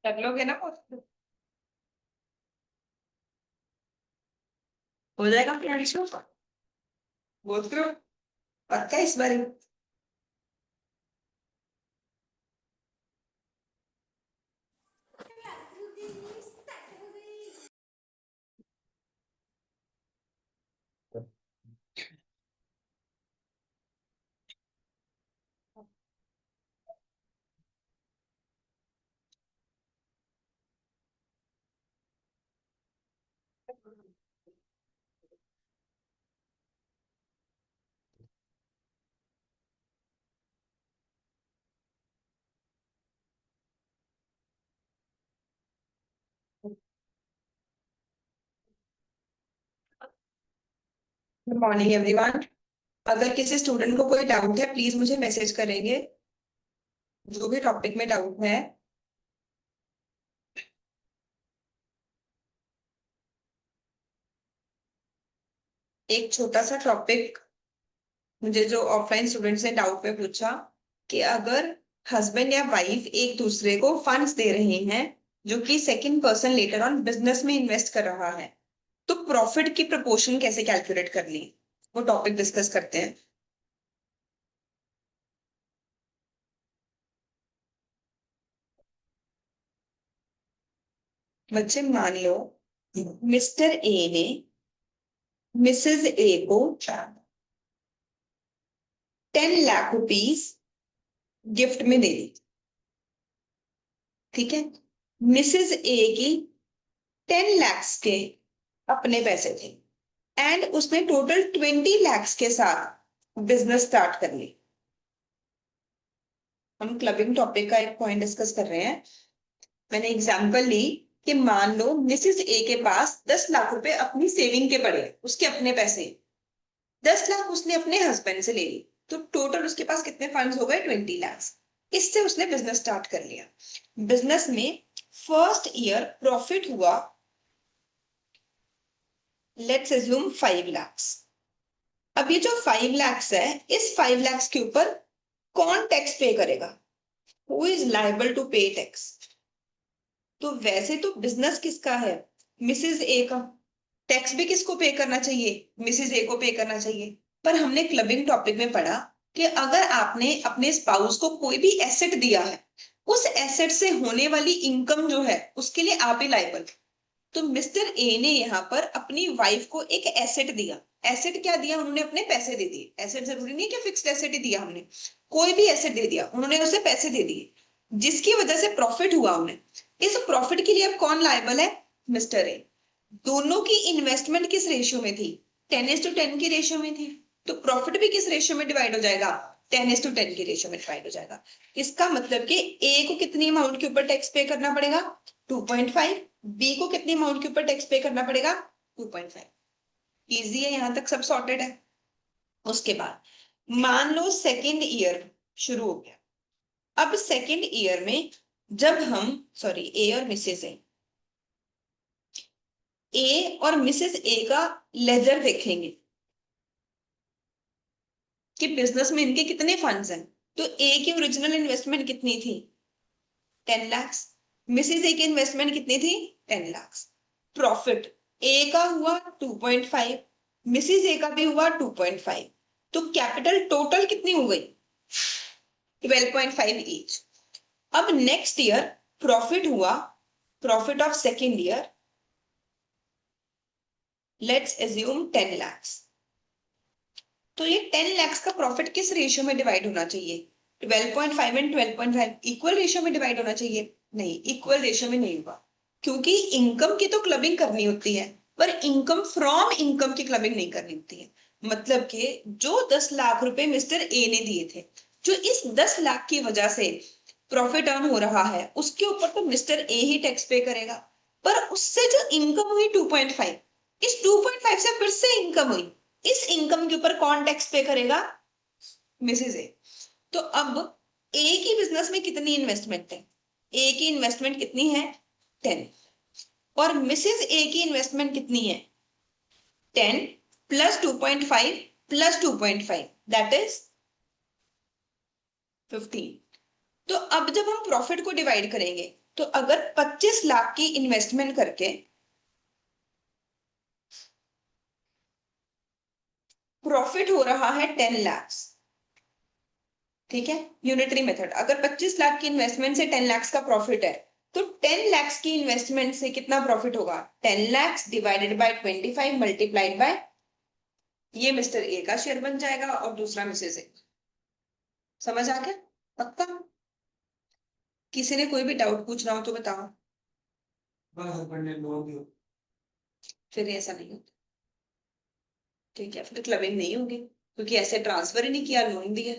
कर लोगे ना? हो जाएगा फ्रेंड्स को। बोल करो। पक्का इस बार। Good morning everyone. अगर किसी स्टूडेंट को कोई डाउट है प्लीज मुझे मैसेज करेंगे, जो भी टॉपिक में डाउट है। एक छोटा सा टॉपिक मुझे जो ऑफलाइन स्टूडेंट्स ने डाउट में पूछा कि अगर हस्बैंड या वाइफ एक दूसरे को फंड्स दे रहे हैं जो कि second person later on business में इन्वेस्ट कर रहा है, तो प्रॉफिट की प्रोपोर्शन कैसे कैलकुलेट करनी है, वो टॉपिक डिस्कस करते हैं। बच्चे मान लो मिस्टर ए ने मिसेज ए को 10 लाख रुपीस गिफ्ट में दे दी। ठीक है। मिसेज ए की 10 लैक्स के अपने पैसे थे एंड उसने टोटल 20 लैक्स के साथ बिजनेस स्टार्ट कर ली। हम क्लबिंग टॉपिक का एक पॉइंट डिस्कस कर रहे हैं। मैंने एग्जांपल ली कि मान लो मिसेज ए के पास 10 लाख रुपए अपनी सेविंग के पड़े, उसके अपने पैसे। 10 लाख उसने अपने हस्बैंड से ले ली, तो टोटल उसके पास कितने फंड्स हो गए? 20 लैक्स। इससे उसने बिजनेस स्टार्ट कर लिया। बिजनेस में फर्स्ट ईयर प्रॉफिट हुआ, लेट्स अज्यूम 5 लैक्स। अब ये जो 5 लैक्स है, इस 5 लैक्स के ऊपर कौन टैक्स पे करेगा? हु इज लाइबल टू पे टैक्स? तो वैसे तो बिजनेस किसका है? मिसेज ए का। टैक्स भी किसको पे करना चाहिए? मिसेज ए को पे करना चाहिए। पर हमने क्लबिंग टॉपिक में पढ़ा कि अगर आपने अपने स्पाउस को कोई भी एसेट दिया है, उस एसेट से होने वाली इनकम जो है उसके लिए आप ही लाइबल। तो मिस्टर ए ने यहाँ पर अपनी वाइफ को एक एसेट दिया। एसेट क्या दिया? उन्होंने अपने पैसे दे दिए। एसेट जरूरी नहीं कि फिक्स्ड एसेट ही दिया, हमने कोई भी एसेट दे दिया, उन्होंने उसे पैसे दे दिए जिसकी वजह से प्रॉफिट हुआ उन्हें। इस प्रॉफिट के लिए अब कौन लायबल है? Mister A. दोनों की इन्वेस्टमेंट किस रेशियो में थी? 10:10 की रेशियो में थी। तो प्रॉफिट भी किस रेशियो में डिवाइड हो जाएगा? 10:10 की रेशियो में डिवाइड हो जाएगा। इसका मतलब कि ए को कितनी अमाउंट के ऊपर टैक्स पे करना पड़ेगा? 2.5। बी को कितनी अमाउंट के ऊपर टैक्स पे करना पड़ेगा? 2.5। इजी है, यहां तक सब सॉर्टेड है। उसके बाद मान लो सेकेंड ईयर शुरू हो गया। अब सेकेंड ईयर में जब हम, सॉरी, ए और मिसेज ए और मिसेस ए का लेजर देखेंगे कि बिजनेस में इनके कितने फंड्स हैं, तो ए की ओरिजिनल इन्वेस्टमेंट कितनी थी? 10 लैक्स। मिसेस ए की इन्वेस्टमेंट कितनी थी? 10 लैक्स। प्रॉफिट ए का हुआ 2.5, मिसेस ए का भी हुआ 2.5। तो कैपिटल टोटल कितनी हो गई? 12.5 ईच। अब नेक्स्ट ईयर प्रॉफिट हुआ, profit of second year, let's assume 10 lakhs. तो ये 10 लैक्स का प्रॉफिट किस रेशियो में डिवाइड होना चाहिए? 12.5 एंड 12.5 इक्वल रेशियो में डिवाइड होना चाहिए? नहीं, इक्वल रेशियो में नहीं होगा, क्योंकि इनकम की तो क्लबिंग करनी होती है पर इनकम फ्रॉम इनकम की क्लबिंग नहीं करनी होती है। मतलब कि जो 10 लाख रुपए मिस्टर ए ने दिए थे, जो इस 10 लाख की वजह से प्रॉफिट अर्न हो रहा है, उसके ऊपर तो मिस्टर ए ही टैक्स पे करेगा। पर उससे जो इनकम हुई 2.5, इस 2.5 से फिर से इनकम हुई, इस इनकम के ऊपर कौन टैक्स पे करेगा? मिसेज ए। तो अब ए की बिजनेस में कितनी इन्वेस्टमेंट है? ए की इन्वेस्टमेंट कितनी है? 10। और मिसेज ए की इन्वेस्टमेंट कितनी है? 10 प्लस 2.5 प्लस 2.5, दैट इज 15। तो अब जब हम प्रॉफिट को डिवाइड करेंगे तो अगर 25 लाख की इन्वेस्टमेंट करके प्रॉफिट हो रहा है 10 लाख, ठीक है, यूनिटरी मेथड, अगर 25 लाख की इन्वेस्टमेंट से 10 लाख का प्रॉफिट है, तो 10 लाख की इन्वेस्टमेंट से कितना प्रॉफिट होगा? 10 lakh divided by 25 multiplied by, ये मिस्टर ए का शेयर बन जाएगा और दूसरा मिसेज ए। समझ आ गया? पक्का? किसी ने कोई भी डाउट पूछना हो तो बताओ। फिर ऐसा नहीं होता, ठीक है, फिर क्लबिंग नहीं होगी क्योंकि ऐसे ट्रांसफर ही नहीं किया, लोन दिया।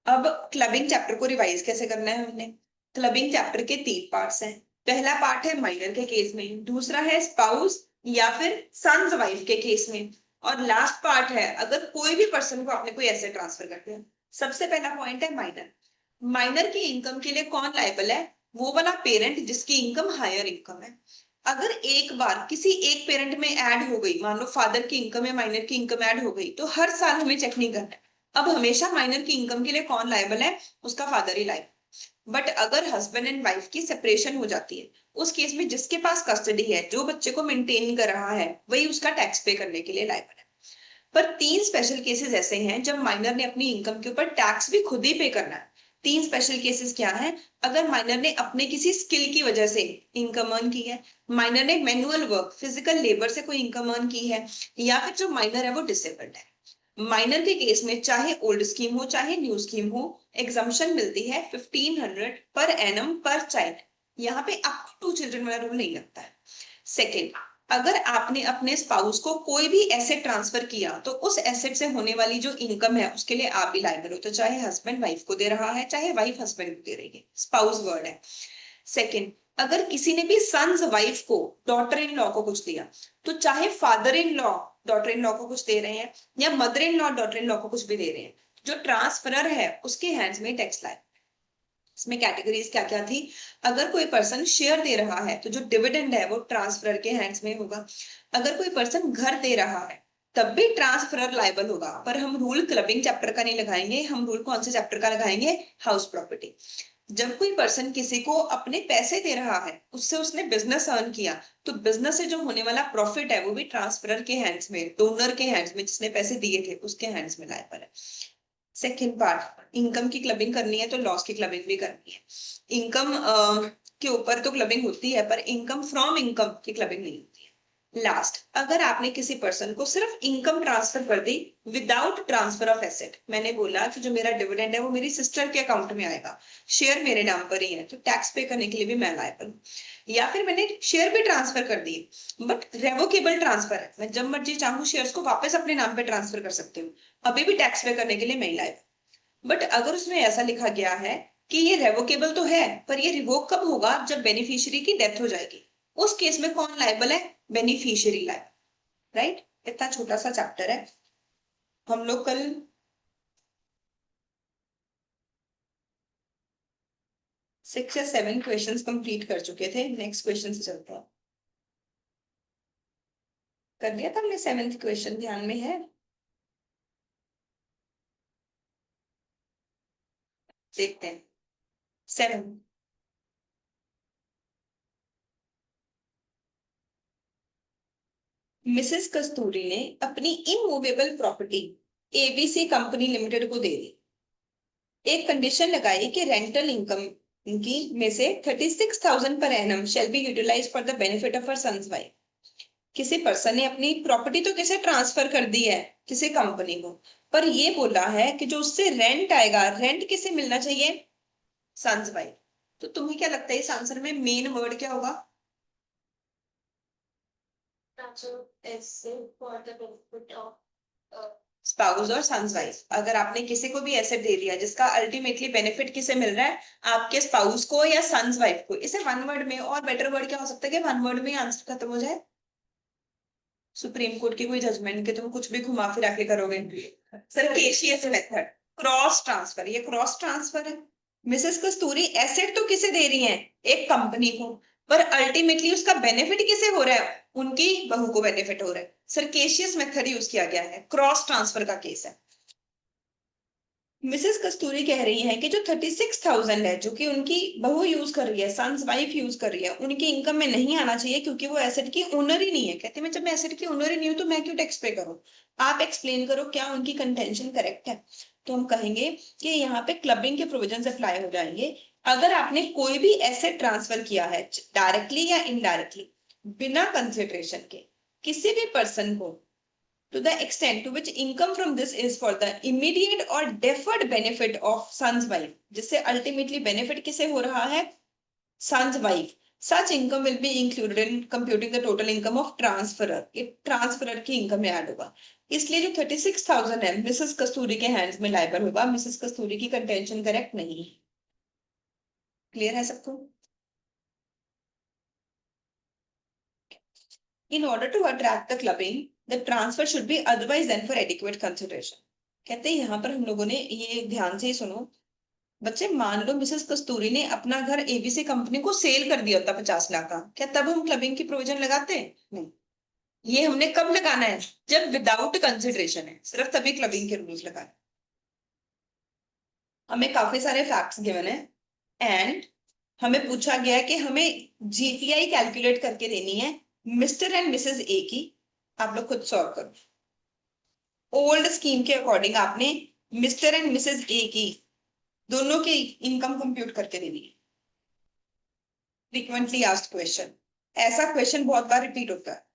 अब क्लबिंग चैप्टर को रिवाइज कैसे करना है हमने? क्लबिंग चैप्टर के 3 पार्ट्स हैं। पहला पार्ट है माइनर के केस में, दूसरा है स्पाउस या फिर सन्स वाइफ के केस में, और लास्ट पार्ट है अगर कोई भी पर्सन को आपने कोई एसेट ट्रांसफर कर दिया। सबसे पहला पॉइंट है माइनर। माइनर की इनकम के लिए कौन लायबल है? वो वाला पेरेंट जिसकी इनकम हायर इनकम है। अगर एक बार किसी एक पेरेंट में ऐड हो गई, मान लो फादर की इनकम या माइनर की इनकम ऐड हो गई, तो हर साल हमें चेक नहीं करना है। अब हमेशा माइनर की इनकम के लिए कौन लायबल है? उसका फादर ही लायबल। बट अगर हस्बैंड एंड वाइफ की सेपरेशन हो जाती है, उस केस में जिसके पास कस्टडी है, जो बच्चे को मेंटेन कर रहा है, वही उसका टैक्स पे करने के लिए लायबल है। पर 3 स्पेशल केसेस ऐसे हैं जब माइनर ने अपनी इनकम के ऊपर टैक्स भी खुद ही पे करना है। 3 स्पेशल केसेस क्या है? अगर माइनर ने अपने किसी स्किल की वजह से इनकम अर्न की है, माइनर ने मैनुअल वर्क फिजिकल लेबर से कोई इनकम अर्न की है, या फिर जो माइनर है वो डिसेबल्ड है। माइनर के केस में चाहे ओल्ड स्कीम हो चाहे न्यू स्कीम हो, एग्जाम्पशन मिलती है 1500 पर एनम पर चाइल्ड। यहाँ पे आपको 2 चिल्ड्रन वाला रूल नहीं लगता है। सेकेंड, अगर आपने अपने स्पाउस को कोई भी एसेट ट्रांसफर किया, तो उस एसेट से होने वाली जो इनकम है उसके लिए आप भी लायबल हो, तो चाहे हस्बैंड वाइफ को दे रहा है चाहे वाइफ हस्बैंड को दे रही है, स्पाउस वर्ड है। सेकेंड, अगर किसी ने भी सन्स वाइफ को, डॉटर इन लॉ को कुछ दिया, तो चाहे father in law daughter in law को कुछ दे रहे हैं या mother in law daughter in law को कुछ भी दे रहे हैं, जो ट्रांसफरर है उसके हैंड्स में टैक्स लाए। इसमें कैटेगरीज क्या क्या थी? अगर कोई पर्सन शेयर दे रहा है तो जो डिविडेंड है वो ट्रांसफरर के हैंड्स में होगा। अगर कोई पर्सन घर दे रहा है तब भी ट्रांसफरर लायबल होगा, पर हम रूल क्लबिंग चैप्टर का नहीं लगाएंगे, हम रूल कौन से चैप्टर का लगाएंगे? House property. जब कोई पर्सन किसी को अपने पैसे दे रहा है, उससे उसने बिजनेस अर्न किया, तो बिजनेस से जो होने वाला प्रॉफिट है वो भी ट्रांसफरर के हैंड्स में, डोनर के हैंड्स में, जिसने पैसे दिए थे उसके हैंड्स में लायबल है। सेकेंड पार्ट, इनकम की क्लबिंग करनी है तो लॉस की क्लबिंग भी करनी है। इनकम के ऊपर तो क्लबिंग होती है, पर इनकम फ्रॉम इनकम की क्लबिंग नहीं होती है। लास्ट, अगर आपने किसी पर्सन को सिर्फ इनकम ट्रांसफर कर दी विदाउट ट्रांसफर ऑफ एसेट, मैंने बोला कि जो मेरा डिविडेंड है वो मेरी सिस्टर के अकाउंट में आएगा, शेयर मेरे नाम पर ही है, तो टैक्स पे करने के लिए भी मैं लायबल हूँ। या फिर मैंने शेयर भी ट्रांसफर कर दिए बट रेवोकेबल ट्रांसफर है, मैं जब मर्जी चाहूँ शेयर्स को वापस अपने नाम पे ट्रांसफर कर सकती हूँ, अभी भी टैक्स पे करने के लिए मैं ही लायबल। बट अगर उसमें ऐसा लिखा गया है कि ये रेवोकेबल तो है, पर ये रिवोक कब होगा? जब बेनिफिशियरी की डेथ हो जाएगी, उस केस में कौन लायबल है? Beneficiary liable. राइट? इतना छोटा सा चैप्टर है। हम लोग कल 6 या 7 क्वेश्चंस कंप्लीट कर चुके थे, नेक्स्ट क्वेश्चन से चलते हैं। कर लिया था हमने 7th क्वेश्चन, ध्यान में है? देखते हैं। 7, मिसेस कस्तूरी ने अपनी immovable property ABC company limited को दे दी। एक कंडीशन लगाई कि रेंटल इनकम की में से 36,000 per annum shall be utilize for the benefit of her son's wife. किसी पर्सन ने अपनी प्रॉपर्टी तो किसे ट्रांसफर कर दी है? किसी कंपनी को, पर ये बोला है कि जो उससे रेंट आएगा, रेंट किसे मिलना चाहिए? Son's wife. तो तुम्हें क्या लगता है इस आंसर में मेन वर्ड क्या होगा? स्पाउस और सन्स वाइफ। अगर आपने किसी को भी एसेट दे दिया जिसका अल्टीमेटली बेनिफिट किसे मिल रहा है? आपके स्पाउस को या सन्स वाइफ को। इसे वन वर्ड में, और बेटर वर्ड क्या हो सकता है कि वन वर्ड में आंसर खत्म हो जाए? सुप्रीम कोर्ट की कोई जजमेंट के तुम कुछ भी घुमा फिरा के करोगे। Sir caseous method, cross transfer, ये क्रॉस ट्रांसफर है। मिसेस कस्तूरी एसेट तो किसे दे रही हैं? एक कंपनी को, पर अल्टीमेटली उसका बेनिफिट किसे हो रहा है? उनकी बहू को बेनिफिट हो रहा है। सर केशियस मेथड यूज किया गया है, क्रॉस ट्रांसफर का केस है। मिसेस कस्तूरी कह रही है कि जो 36,000 है जो कि उनकी बहू यूज कर रही है, सन्स वाइफ यूज कर रही है, उनकी इनकम में नहीं आना चाहिए क्योंकि वो एसेट की ओनर ही नहीं है। कहते मैं जब मैं एसेट की ओनर ही नहीं हूं तो मैं क्यों टैक्स पे करूं? आप एक्सप्लेन करो क्या उनकी कंटेंशन करेक्ट है। तो हम कहेंगे कि यहाँ पे क्लबिंग के प्रोविजन अप्लाई हो जाएंगे। अगर आपने कोई भी एसेट ट्रांसफर किया है डायरेक्टली या इनडायरेक्टली बिना कंसिडरेशन के किसी भी पर्सन को, to the extent to which income from this is for the immediate or deferred benefit of son's wife, जिससे ultimately benefit किसे हो रहा है? son's wife. Such income will be included in computing the total income of transferor. ये transferor की income में add होगा। इसलिए जो 36,000 है मिसेस कस्तूरी के हैंड्स में लाइबल होगा। मिसेस कस्तूरी की कंटेंशन करेक्ट नहीं है। क्लियर है सबको? In order to attract the clubbing, the transfer should be otherwise than for adequate consideration. कहते हैं यहाँ पर हम लोगों ने ये ध्यान से ही सुनो बच्चे, मान लो मिसेस कस्तूरी ने अपना घर एबीसी कंपनी को सेल कर दिया होता 50 लाख का, क्या तब हम क्लबिंग की प्रोविजन लगाते हैं? नहीं। ये हमने कब लगाना है? जब विदाउट कंसिडरेशन है, सिर्फ तभी क्लबिंग के रूल्स लगाए। हमें काफी सारे फैक्ट्स गिवन है एंड हमें पूछा गया है कि हमें जीटीआई कैलकुलेट करके देनी है मिस्टर एंड मिसेस ए की। आप लोग खुद सॉल्व करो। ओल्ड स्कीम के अकॉर्डिंग आपने मिस्टर एंड मिसेस ए की दोनों की इनकम कंप्यूट करके देनी है। फ्रीक्वेंटली आस्क्ड क्वेश्चन, ऐसा क्वेश्चन बहुत बार रिपीट होता है।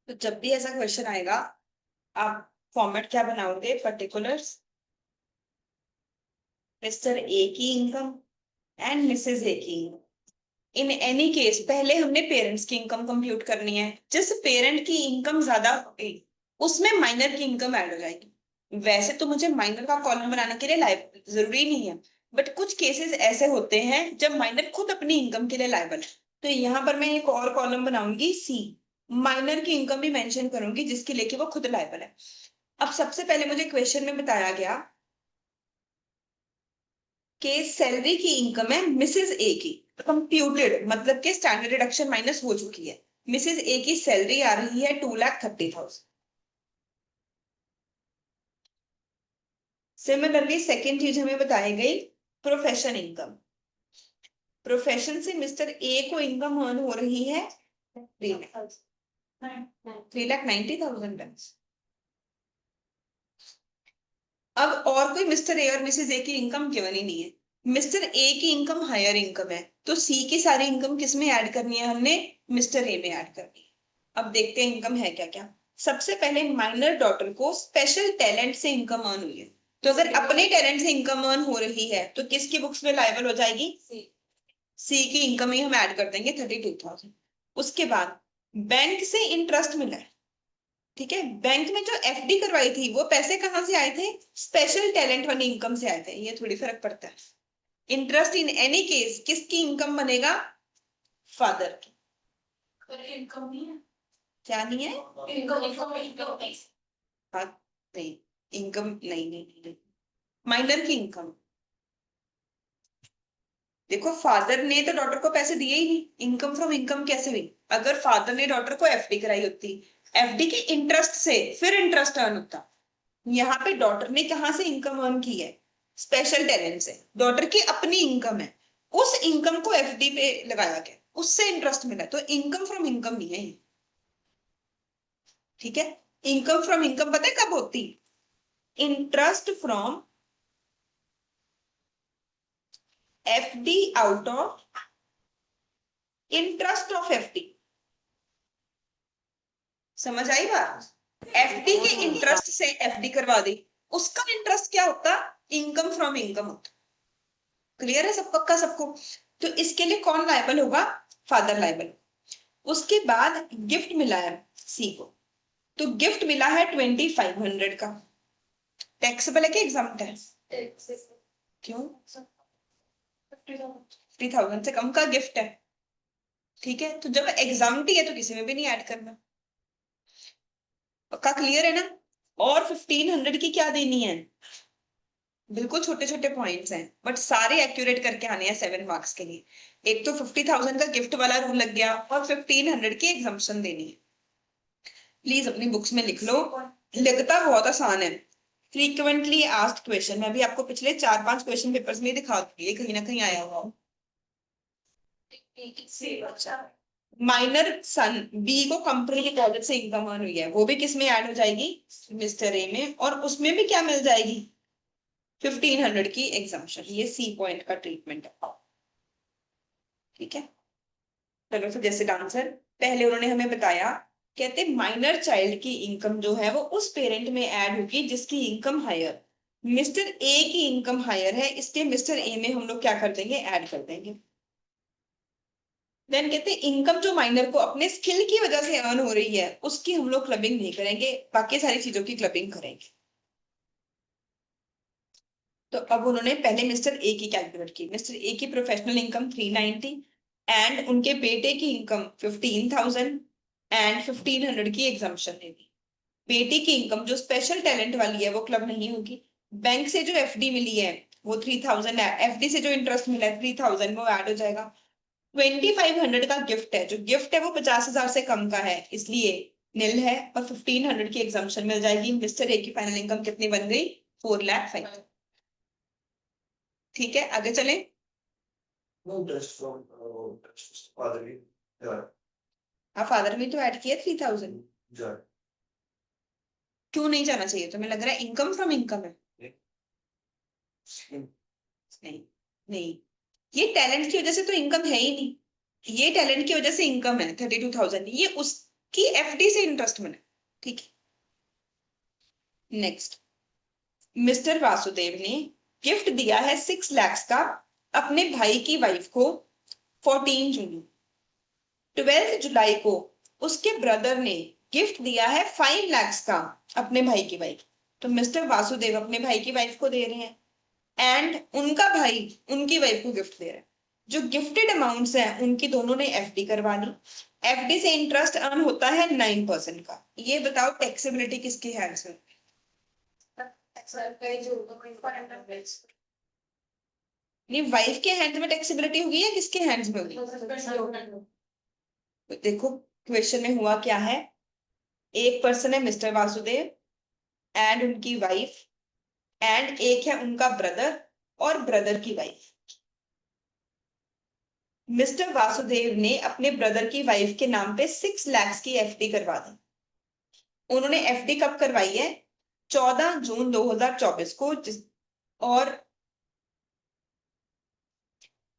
तो जब भी ऐसा क्वेश्चन आएगा आप फॉर्मेट क्या बनाओगे? पर्टिकुलर्स, मिस्टर ए की इनकम एंड मिसेस ए की इनकम। इन एनी केस पहले हमने पेरेंट्स की इनकम कंप्यूट करनी है। जिस पेरेंट की इनकम ज्यादा होगी उसमें माइनर की इनकम ऐड हो जाएगी। वैसे तो मुझे माइनर का कॉलम बनाने के लिए जरूरी नहीं है, बट कुछ केसेस ऐसे होते हैं जब माइनर खुद अपनी इनकम के लिए लायबल है। तो यहाँ पर मैं एक और कॉलम बनाऊंगी सी, माइनर की इनकम भी मेंशन करूंगी जिसके लेके वो खुद लायबल है। अब सबसे पहले मुझे क्वेश्चन में बताया गया कि सैलरी की इनकम है मिसेस ए की कंप्यूटेड, मतलब कि स्टैंडर्ड डिडक्शन माइनस हो चुकी है। मिसेस ए की सैलरी आ रही है 2,30,000। सिमिलरली सेकेंड चीज हमें बताई गई प्रोफेशन इनकम। प्रोफेशन से मिस्टर ए को इनकम अर्न हो रही है 3,90,000। अब और कोई मिस्टर ए और मिसेस ए की इनकम गिवन ही नहीं है। मिस्टर ए की इनकम हायर इनकम है तो सी की सारी इनकम किस में ऐड करनी है? हमने मिस्टर ए में ऐड करनी है। अब देखते हैं इनकम है क्या क्या। सबसे पहले माइनर डॉटर को स्पेशल टैलेंट से इनकम अर्न हुई है, तो अगर अपने टैलेंट से इनकम अर्न हो रही है तो किसकी बुक्स में लायबल हो जाएगी? सी की इनकम ही हम ऐड कर देंगे 32,000। उसके बाद बैंक से इंटरेस्ट मिला है, ठीक है, बैंक में जो एफडी करवाई थी वो पैसे कहाँ से आए थे? स्पेशल टैलेंट वाली इनकम से आए थे, ये थोड़ी फर्क पड़ता है। इंटरेस्ट इन एनी केस किसकी इनकम बनेगा? फादर की। इनकम नहीं है, क्या नहीं है? इनकम हाँ, नहीं, इनकम नहीं, नहीं, नहीं, माइनर की इनकम। देखो फादर ने तो डॉटर को पैसे दिए ही नहीं, इनकम फ्रॉम इनकम कैसे हुई? अगर फादर ने डॉटर को एफडी कराई होती, एफडी के इंटरेस्ट से फिर इंटरेस्ट अर्न होता। यहाँ पे डॉटर ने कहाँ से इनकम अर्न की है? स्पेशल टैलेंट से। डॉटर की अपनी इनकम है, उस इनकम को एफडी पे लगाया गया, उससे इंटरेस्ट मिला, तो इनकम फ्रॉम इनकम नहीं है ये, ठीक है। इनकम फ्रॉम इनकम पता है कब होती? Interest from FD out of interest of FD. समझ आई बात? एफडी के इंटरेस्ट से एफडी करवा दी, उसका इंटरेस्ट क्या होता? इनकम फ्रॉम इनकम होता। क्लियर है सब, पक्का सबको? तो इसके लिए कौन लायबल होगा? Father liable. उसके बाद गिफ्ट मिला है सी को, तो गिफ्ट मिला है 2500 का। टैक्सेबल है कि एग्जाम्प्ट है? क्यों? 50,000 से कम का गिफ्ट है, ठीक है, तो जब एग्जाम्प्ट ही है तो किसी में भी नहीं ऐड करना। पक्का क्लियर है ना? और 1500 की क्या देनी है? बिल्कुल छोटे छोटे पॉइंट्स हैं बट सारे एक्यूरेट करके आने हैं 7 मार्क्स के लिए। एक तो 50,000 का गिफ्ट वाला रूल लग गया और 1500 की एग्जाम्पशन देनी है। प्लीज अपनी बुक्स में लिख लो, लगता बहुत आसान है। फ्रीक्वेंटली आस्क्ड क्वेश्चन, मैं भी आपको पिछले 4-5 क्वेश्चन पेपर्स में दिखा दूंगी, ये कहीं ना कहीं आया हुआ। माइनर सन बी को कंपनी डिपॉजिट से इनकम अर्न हुई है, वो भी किस में ऐड हो जाएगी? मिस्टर ए में, और उसमें भी क्या मिल जाएगी? 1500 की एग्जाम्पशन। ये सी पॉइंट का ट्रीटमेंट है, ठीक है। चलो सजेस्टेड आंसर, पहले उन्होंने हमें बताया, कहते माइनर चाइल्ड की इनकम जो है वो उस पेरेंट में ऐड होगी जिसकी इनकम हायर। मिस्टर ए की इनकम हायर है, इसलिए मिस्टर ए में हम लोग क्या कर देंगे? ऐड कर देंगे। देन कहते इनकम जो माइनर को अपने स्किल की वजह से अर्न हो रही है उसकी हम लोग क्लबिंग नहीं करेंगे, बाकी सारी चीजों की क्लबिंग करेंगे। तो अब उन्होंने पहले मिस्टर ए की कैलकुलेट की। मिस्टर ए की प्रोफेशनल इनकम 390 एंड उनके बेटे की इनकम 15,000 एंड 1500 की एग्जाम्पशन दे दी। बेटी की इनकम जो स्पेशल टैलेंट वाली है वो क्लब नहीं होगी। बैंक से जो एफडी मिली है वो 3000 है, एफडी से जो इंटरेस्ट मिला है 3000 वो ऐड हो जाएगा। 2500 का गिफ्ट है, जो गिफ्ट है वो 50,000 से कम का है इसलिए नील है, और 1500 की एग्जाम्पशन मिल जाएगी। मिस्टर ए की फाइनल इनकम कितनी बन गई? 4,05,000। ठीक है, आगे चले। हाँ, फादर में तो ऐड किया 3000। क्यों नहीं जाना चाहिए? तुम्हें लग रहा है इनकम फ्रॉम इनकम है? नहीं, नहीं, ये टैलेंट की वजह से तो इनकम है ही नहीं, ये टैलेंट की वजह से इनकम है 32,000, ये उसकी एफडी से इंटरेस्ट मिला, ठीक है। नेक्स्ट, मिस्टर वासुदेव ने गिफ्ट दिया है 6 लाख का अपने भाई की वाइफ को 14 जून। 12 जुलाई को उसके ब्रदर ने गिफ्ट दिया है 5 लाख का अपने भाई की वाइफ। तो मिस्टर वासुदेव अपने भाई की वाइफ को दे रहे हैं एंड उनका भाई उनकी वाइफ को गिफ्ट दे रहा है। जो गिफ्टेड अमाउंट्स हैं उनकी दोनों ने एफडी करवा ली। एफडी से इंटरेस्ट अर्न होता है 9% का। ये बताओ टैक्सेबिलिटी किसके हैंड्स में? नहीं, वाइफ के हैंड्स में टैक्सेबिलिटी होगी या किसके हैंड्स में होगी? तो देखो क्वेश्चन में हुआ क्या है, एक पर्सन है मिस्टर वासुदेव एंड उनकी वाइफ, एंड एक है उनका ब्रदर और ब्रदर की वाइफ। मिस्टर वासुदेव ने अपने ब्रदर की वाइफ के नाम पे 6 लाख की एफडी करवा दी। उन्होंने एफडी कब करवाई है? 14 जून 2024 को, और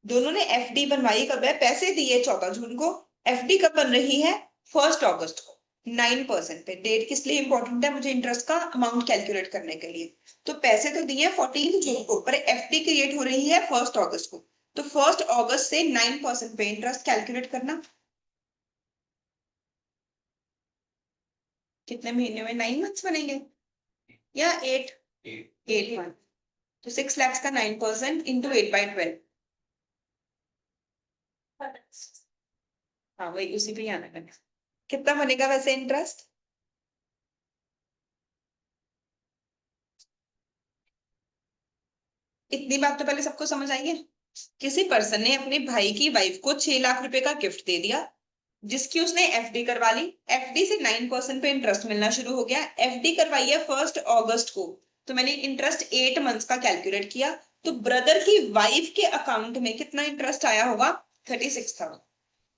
दोनों ने एफडी बनवाई कब है? पैसे दिए 14 जून को, एफडी कब बन रही है? 1 अगस्त को। 9% पे। डेट किस लिए इंपॉर्टेंट है? मुझे इंटरेस्ट का अमाउंट कैलकुलेट करने के लिए। तो पैसे तो दिए 14 जून को, पर एफडी क्रिएट हो रही है 1 अगस्त को। तो 1 अगस्त से 9% पे इंटरेस्ट कैलकुलेट करना। कितने महीने में? 9 मंथ्स बनेंगे या 8? 8 मंथ। तो 6 लाख का 9% इंटू 8/12। हाँ वही, उसी पे ही आना करना। कितना बनेगा वैसे इंटरेस्ट? इतनी बात तो पहले सबको समझ आई है। किसी पर्सन ने अपने भाई की वाइफ को 6 लाख रुपए का गिफ्ट दे दिया, जिसकी उसने एफडी करवा ली। एफडी से 9% पे इंटरेस्ट मिलना शुरू हो गया। एफडी करवाई है 1 अगस्त को, तो मैंने इंटरेस्ट 8 मंथ्स का कैलकुलेट किया। तो ब्रदर की वाइफ के अकाउंट में कितना इंटरेस्ट आया होगा? 36,000।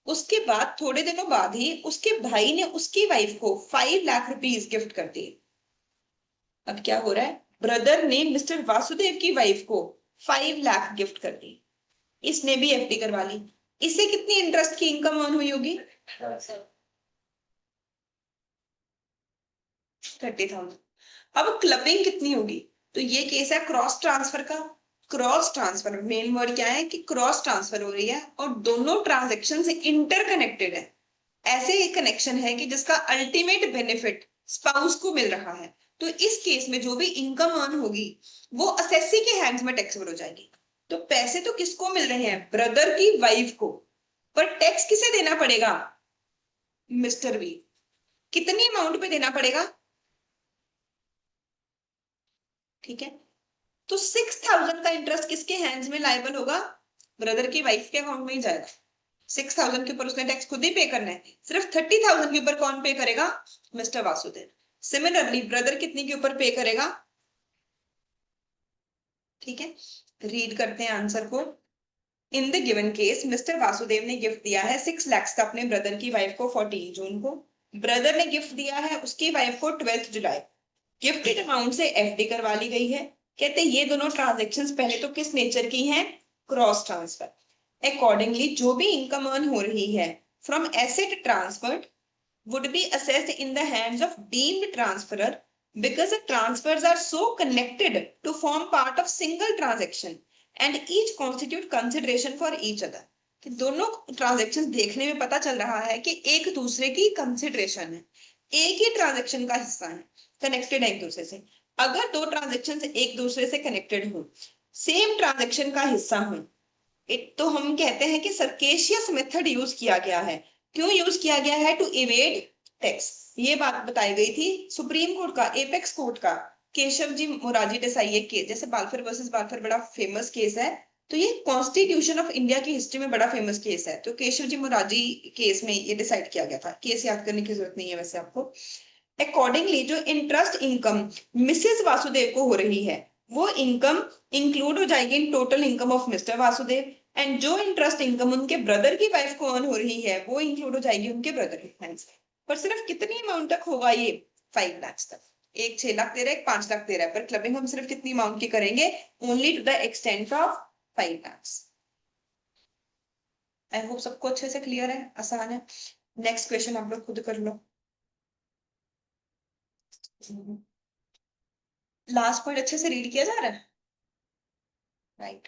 उसके बाद थोड़े दिनों बाद ही उसके भाई ने उसकी वाइफ को 5 लाख रुपीज गिफ्ट कर दिए। अब क्या हो रहा है? ब्रदर ने मिस्टर वासुदेव की वाइफ को 5 लाख गिफ्ट कर दी। इसने भी एफडी करवा ली। इससे कितनी इंटरेस्ट की इनकम अर्न हुई होगी? 30,000। अब क्लबिंग कितनी होगी? तो ये केस है क्रॉस ट्रांसफर का। क्रॉस ट्रांसफर, मेन वर्ड क्या है कि क्रॉस ट्रांसफर हो रही है और दोनों ट्रांजेक्शन इंटरकनेक्टेड है। ऐसे एक कनेक्शन है कि जिसका अल्टीमेट बेनिफिट स्पाउस को मिल रहा है। तो इस केस में जो भी इनकम अर्न होगी वो असेसी के हैंड्स में टैक्सेबल हो जाएगी। तो पैसे तो किसको मिल रहे हैं? ब्रदर की वाइफ को। पर टैक्स किसे देना पड़ेगा? Mister we. कितनी अमाउंट पे देना पड़ेगा? ठीक है। तो 6,000 का इंटरेस्ट किसके हैंड्स में लाइबल होगा? ब्रदर की वाइफ के अकाउंट में ही जाएगा। 6,000 के ऊपर उसने टैक्स खुद ही पे करना है। सिर्फ 30,000 के ऊपर कौन पे करेगा? मिस्टर वासुदेव। सिमिलरली ब्रदर कितने के ऊपर पे करेगा? ठीक है, रीड करते हैं आंसर को। In the given case mister Vasudev ने गिफ्ट दिया है 6 लाख का अपने ब्रदर की वाइफ को 14 जून को। ब्रदर ने गिफ्ट दिया है उसकी वाइफ को 12 जुलाई। गिफ्टेड अमाउंट से एफडी करवा ली गई है। कहते हैं ये दोनों ट्रांजेक्शन्स पहले तो किस नेचर की हैं? Cross transfer. अकॉर्डिंगली जो भी इनकम अर्न हो रही है from asset transferred would be assessed in the hands of deemed transferor, because the transfers are so connected to form part of single transaction and each constitute consideration for each other। कि दोनों transaction देखने में पता चल रहा है कि एक दूसरे की कंसिडरेशन है, एक ही ट्रांजेक्शन का हिस्सा है, कनेक्टेड है एक दूसरे से। अगर दो ट्रांजेक्शन एक दूसरे से कनेक्टेड हो, सेम ट्रांजेक्शन का हिस्सा हो, तो हम कहते हैं कि सर्केशियस मेथड यूज किया गया है। क्यों यूज किया गया है? To evade tax. ये बात बताई गई थी सुप्रीम कोर्ट का, एपेक्स कोर्ट का, केशव जी मोरारजी देसाई एक केस, जैसे बालफर वर्सेस बालफर बड़ा फेमस केस है, तो ये कॉन्स्टिट्यूशन ऑफ इंडिया की हिस्ट्री में बड़ा फेमस केस है। तो केशव जी मोरारजी केस में ये डिसाइड किया गया था। केस याद करने की जरूरत नहीं है वैसे आपको। अकॉर्डिंगली जो इंटरेस्ट इनकम मिसेस वासुदेव को हो रही है वो इनकम इंक्लूड हो जाएगी in total income of mister Vasudev. And जो इंटरेस्ट इनकम उनके ब्रदर की वाइफ को अर्न हो रही है वो इंक्लूड हो जाएगी उनके ब्रदर के फाइनेंस। पर सिर्फ कितनी अमाउंट तक होगा ये? 5 लाख तक। एक 6 लाख दे रहा है, एक 5 लाख दे रहा है, पर क्लबिंग हम सिर्फ कितनी अमाउंट की करेंगे? Only to the extent of 5 lakh. I hope सबको अच्छे से क्लियर है, आसान है। नेक्स्ट क्वेश्चन आप लोग खुद कर लो। लास्ट पॉइंट अच्छे से रीड किया जा रहा है? राइट।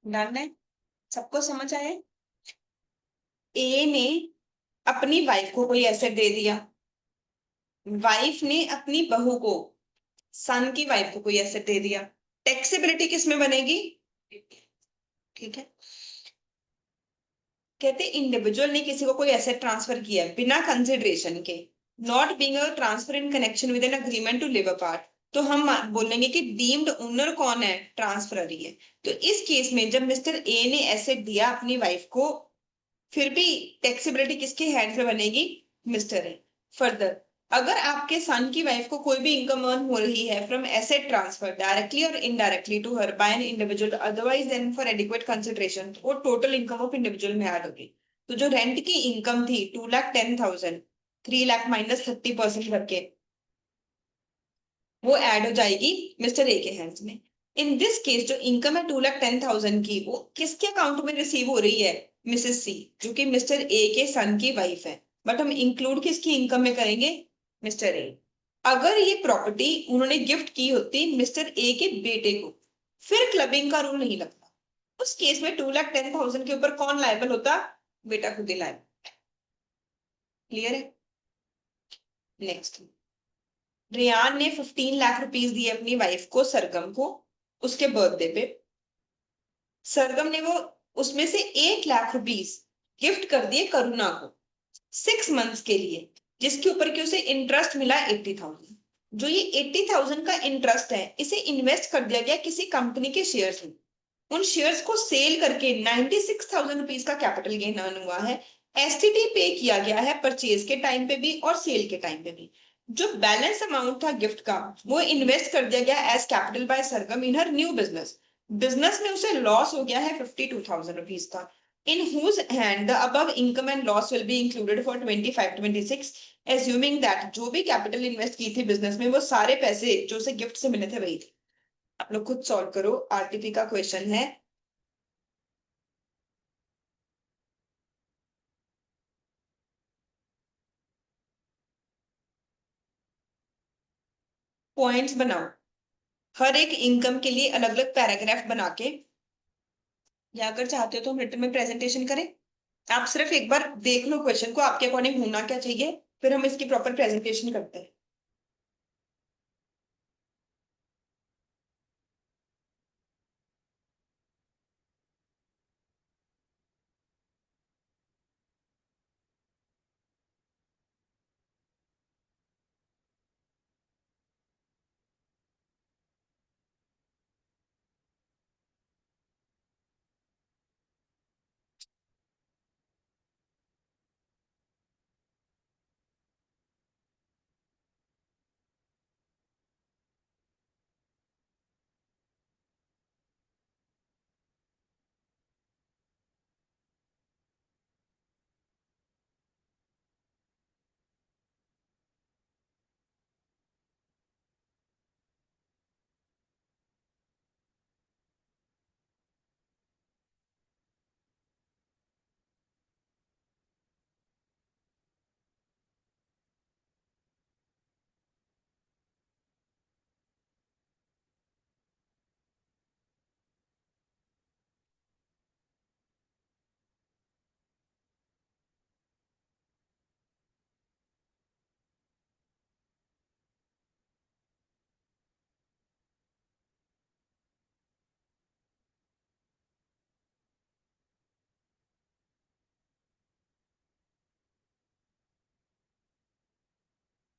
डन है, सबको समझ आया? ए ने अपनी वाइफ को कोई एसेट दे दिया, वाइफ ने अपनी बहू को, सन की वाइफ को कोई एसेट दे दिया, टैक्सेबिलिटी किस में बनेगी? ठीक है, कहते इंडिविजुअल ने किसी को कोई एसेट ट्रांसफर किया है बिना कंसिडरेशन के, not being a transfer in connection with an agreement to live apart, तो हम बोलेंगे कि डीम्ड ओनर कौन है? ट्रांसफररी है। तो इस केस में जब मिस्टर ए ने एसेट दिया अपनी वाइफ को, फिर भी टैक्सेबिलिटी किसके हैंड में बनेगी? Mister A. फर्दर, अगर आपके सन की वाइफ को कोई भी इनकम अर्न हो रही है फ्रॉम एसेट ट्रांसफर डायरेक्टली और indirectly to her by an individual otherwise than for adequate consideration, वो टोटल इनकम ऑफ इंडिविजुअल में ऐड होगी। तो जो रेंट की इनकम थी 2,10,000, 3 लाख माइनस 30% करके, वो ऐड हो जाएगी मिस्टर ए के हैंड्स में। इन दिस केस जो इनकम है 2,10,000 की, वो किसके अकाउंट में रिसीव हो रही है? मिसेस सी, जो कि मिस्टर ए के सन की वाइफ है। बट हम इंक्लूड किसकी इनकम में करेंगे? Mister A. अगर ये प्रॉपर्टी उन्होंने गिफ्ट की होती मिस्टर ए के बेटे को, फिर क्लबिंग का रूल नहीं लगता। उस केस में 2,10,000 के ऊपर कौन लायबल होता? बेटा खुद ही लायबल। क्लियर है? नेक्स्ट, रेयान ने 15 लाख रुपीज दिए अपनी वाइफ को, सरगम को, उसके बर्थडे पे। सरगम ने वो उसमें से 8 लाख रुपीज गिफ्ट कर दिए करुणा को 6 मंथ्स के लिए, जिसके ऊपर कि उसे इंटरेस्ट मिला 80,000। जो ये 80,000 का इंटरेस्ट है, इसे इन्वेस्ट कर दिया गया किसी कंपनी के शेयर्स में। उन शेयर्स को सेल करके 96,000 रुपीज का कैपिटल गेन अर्न हुआ है। एसटीटी पे किया गया है परचेज के टाइम पे भी और सेल के टाइम पे भी। जो बैलेंस अमाउंट था गिफ्ट का, वो इन्वेस्ट कर दिया गया as capital by Sargam in her new business. Business में उसे लॉस हो गया है 52,000 रुपीज का, in whose hand the above income and loss will be included for 25-26, assuming that जो भी कैपिटल इन्वेस्ट की थी बिजनेस में, वो सारे पैसे जो उसे गिफ्ट से मिले थे वही थे। आप लोग खुद सॉल्व करो, आरटीपी का क्वेश्चन है। पॉइंट्स बनाओ, हर एक इनकम के लिए अलग अलग पैराग्राफ बना के, या अगर चाहते हो तो हम रिटन में प्रेजेंटेशन करें। आप सिर्फ एक बार देख लो क्वेश्चन को, आपके अकॉर्डिंग होना क्या चाहिए, फिर हम इसकी प्रॉपर प्रेजेंटेशन करते हैं।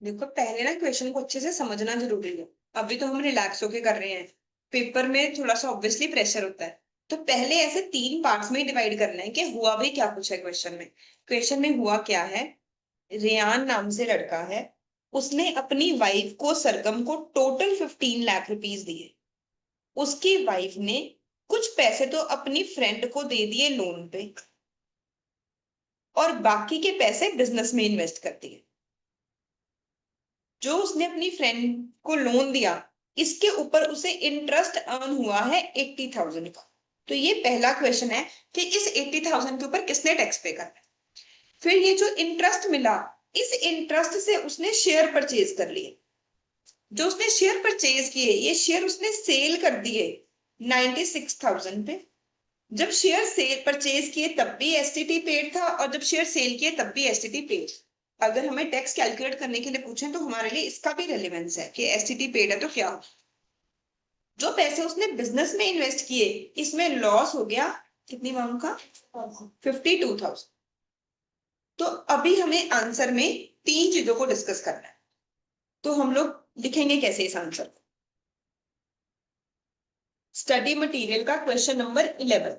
देखो, पहले ना क्वेश्चन को अच्छे से समझना जरूरी है। अभी तो हम रिलैक्स होके कर रहे हैं, पेपर में थोड़ा सा ऑब्वियसली प्रेशर होता है। तो पहले ऐसे 3 पार्ट्स में डिवाइड करना है कि हुआ भी क्या कुछ है क्वेश्चन में। क्वेश्चन में हुआ क्या है? रेयान नाम से लड़का है, उसने अपनी वाइफ को, सरगम को, टोटल 15 लाख रुपीज दिए। उसकी वाइफ ने कुछ पैसे तो अपनी फ्रेंड को दे दिए लोन पे, और बाकी के पैसे बिजनेस में इन्वेस्ट कर दिए। जो उसने अपनी फ्रेंड को लोन दिया, इसके ऊपर उसे इंटरेस्ट अर्न हुआ है 80,000 का। तो ये पहला क्वेश्चन है कि इस 80,000 के ऊपर किसने टैक्स पे करना है। फिर ये जो इंटरेस्ट मिला, इस इंटरेस्ट से उसने शेयर परचेज कर लिए। जो उसने शेयर परचेज किए, ये शेयर उसने सेल कर दिए 96,000 पे। जब शेयर सेल परचेज किए तब भी एसटीटी पेड था और जब शेयर सेल किए तब भी एसटीटी पेड। अगर हमें टैक्स कैलकुलेट करने के लिए पूछें तो हमारे लिए इसका भी रेलेवेंस है कि एसटीटी पेड है तो क्या हो। जो पैसे उसने बिजनेस में इन्वेस्ट किए इसमें लॉस हो गया कितनी अमाउंट का 52,000। तो अभी हमें आंसर में तीन चीजों को डिस्कस करना है। तो हम लोग लिखेंगे कैसे इस आंसर को। स्टडी मटेरियल का क्वेश्चन नंबर 11।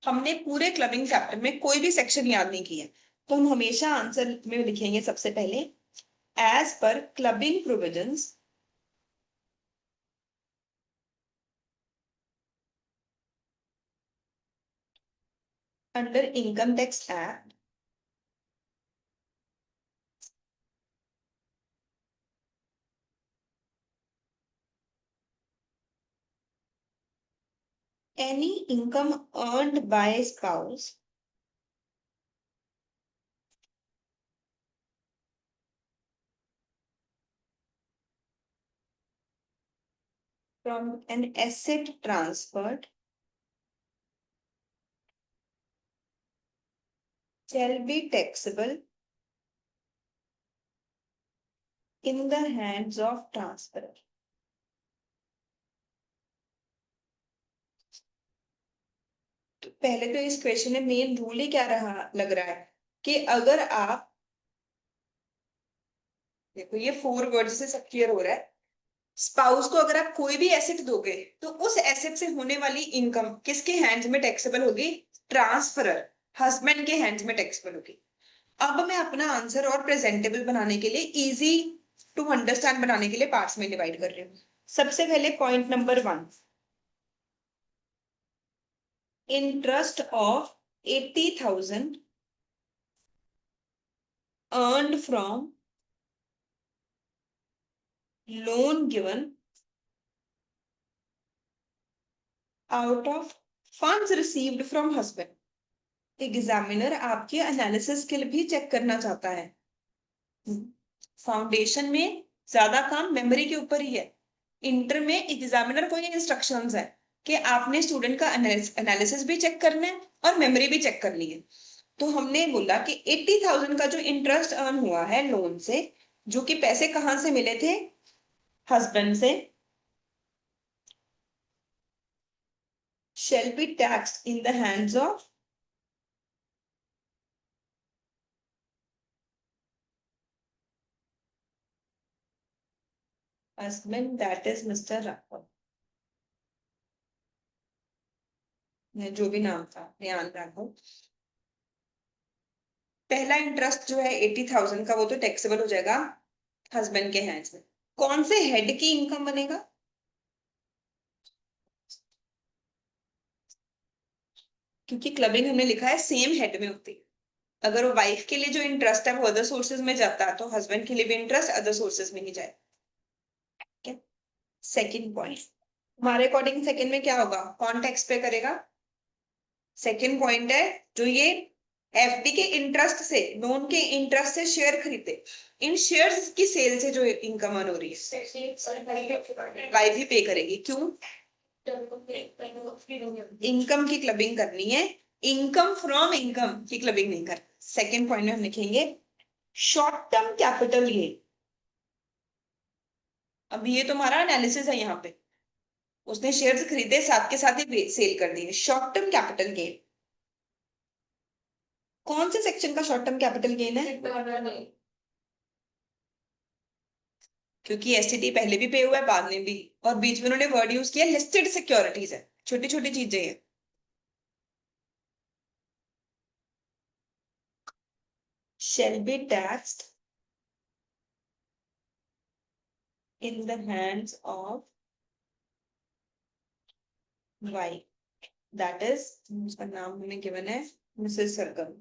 हमने पूरे क्लबिंग चैप्टर में कोई भी सेक्शन याद नहीं किया तो हम हमेशा आंसर में लिखेंगे सबसे पहले as per clubbing provisions under income tax act any income earned by spouse from an asset transferred shall be taxable in the hands of transferor। तो पहले तो इस क्वेश्चन में मेन रूल ही क्या रहा लग रहा है कि अगर आप देखो ये 4 वर्ड से सब क्लियर हो रहा है। स्पाउस को अगर आप कोई भी एसेट दोगे तो उस एसेट से होने वाली इनकम किसके हैंड्स में टैक्सेबल होगी ट्रांसफरर हस्बैंड के हैंड्स में टैक्सेबल होगी। अब मैं अपना आंसर और प्रेजेंटेबल बनाने के लिए इजी टू अंडरस्टैंड बनाने के लिए पार्ट्स में डिवाइड कर रही हूँ। सबसे पहले point number 1 interest of 80,000 earned from loan given out of funds received from husband। Examiner आपके एनालिसिस स्किल भी चेक करना चाहता है। फाउंडेशन में ज्यादा काम मेमोरी के ऊपर ही है। इंटर में एग्जामिनर को ये इंस्ट्रक्शंस है कि आपने स्टूडेंट का एनालिसिस भी चेक करना है और मेमोरी भी चेक करनी है। तो हमने बोला कि 80,000 का जो इंटरेस्ट अर्न हुआ है लोन से जो कि पैसे कहां से मिले थे हस्बैंड से shall be taxed in the hands of husband that is Mr. Rathod। जो भी नाम था ध्यान रखो। पहला इंटरेस्ट जो है 80,000 का वो तो टैक्सेबल हो जाएगा हस्बैंड के हैंड्स में। कौन से हेड की इनकम बनेगा क्योंकि क्लबिंग हमने लिखा है सेम हेड में होती है। अगर वो वाइफ के लिए जो इंटरेस्ट है वो अदर सोर्सेज में जाता है तो हस्बैंड के लिए भी इंटरेस्ट अदर सोर्सेज में ही जाए। सेकंड पॉइंट हमारे अकॉर्डिंग सेकंड में क्या होगा कौन टैक्स पे करेगा। सेकंड पॉइंट है जो ये एफडी के इंटरेस्ट से लोन के इंटरेस्ट से शेयर खरीदे इन शेयर्स की सेल से जो इनकम अर्न हो रही है वाइफ ही पे करेगी। क्यों इनकम की क्लबिंग करनी है इनकम फ्रॉम इनकम की क्लबिंग नहीं करनी। सेकंड पॉइंट में हम लिखेंगे शॉर्ट टर्म कैपिटल गेन। अब ये तुम्हारा एनालिसिस है यहाँ पे उसने शेयर्स खरीदे साथ के साथ ही सेल कर दिए शॉर्ट टर्म कैपिटल गेन। कौन से सेक्शन का शॉर्ट टर्म कैपिटल गेन है क्योंकि एसटीटी पहले भी पे हुआ है बाद में भी और बीच में उन्होंने वर्ड यूज किया लिस्टेड सिक्योरिटीज है छोटी छोटी चीजें हैं। shall be taxed in the hands of wife that is उसका नाम हमने गिवन है Mrs Sargam.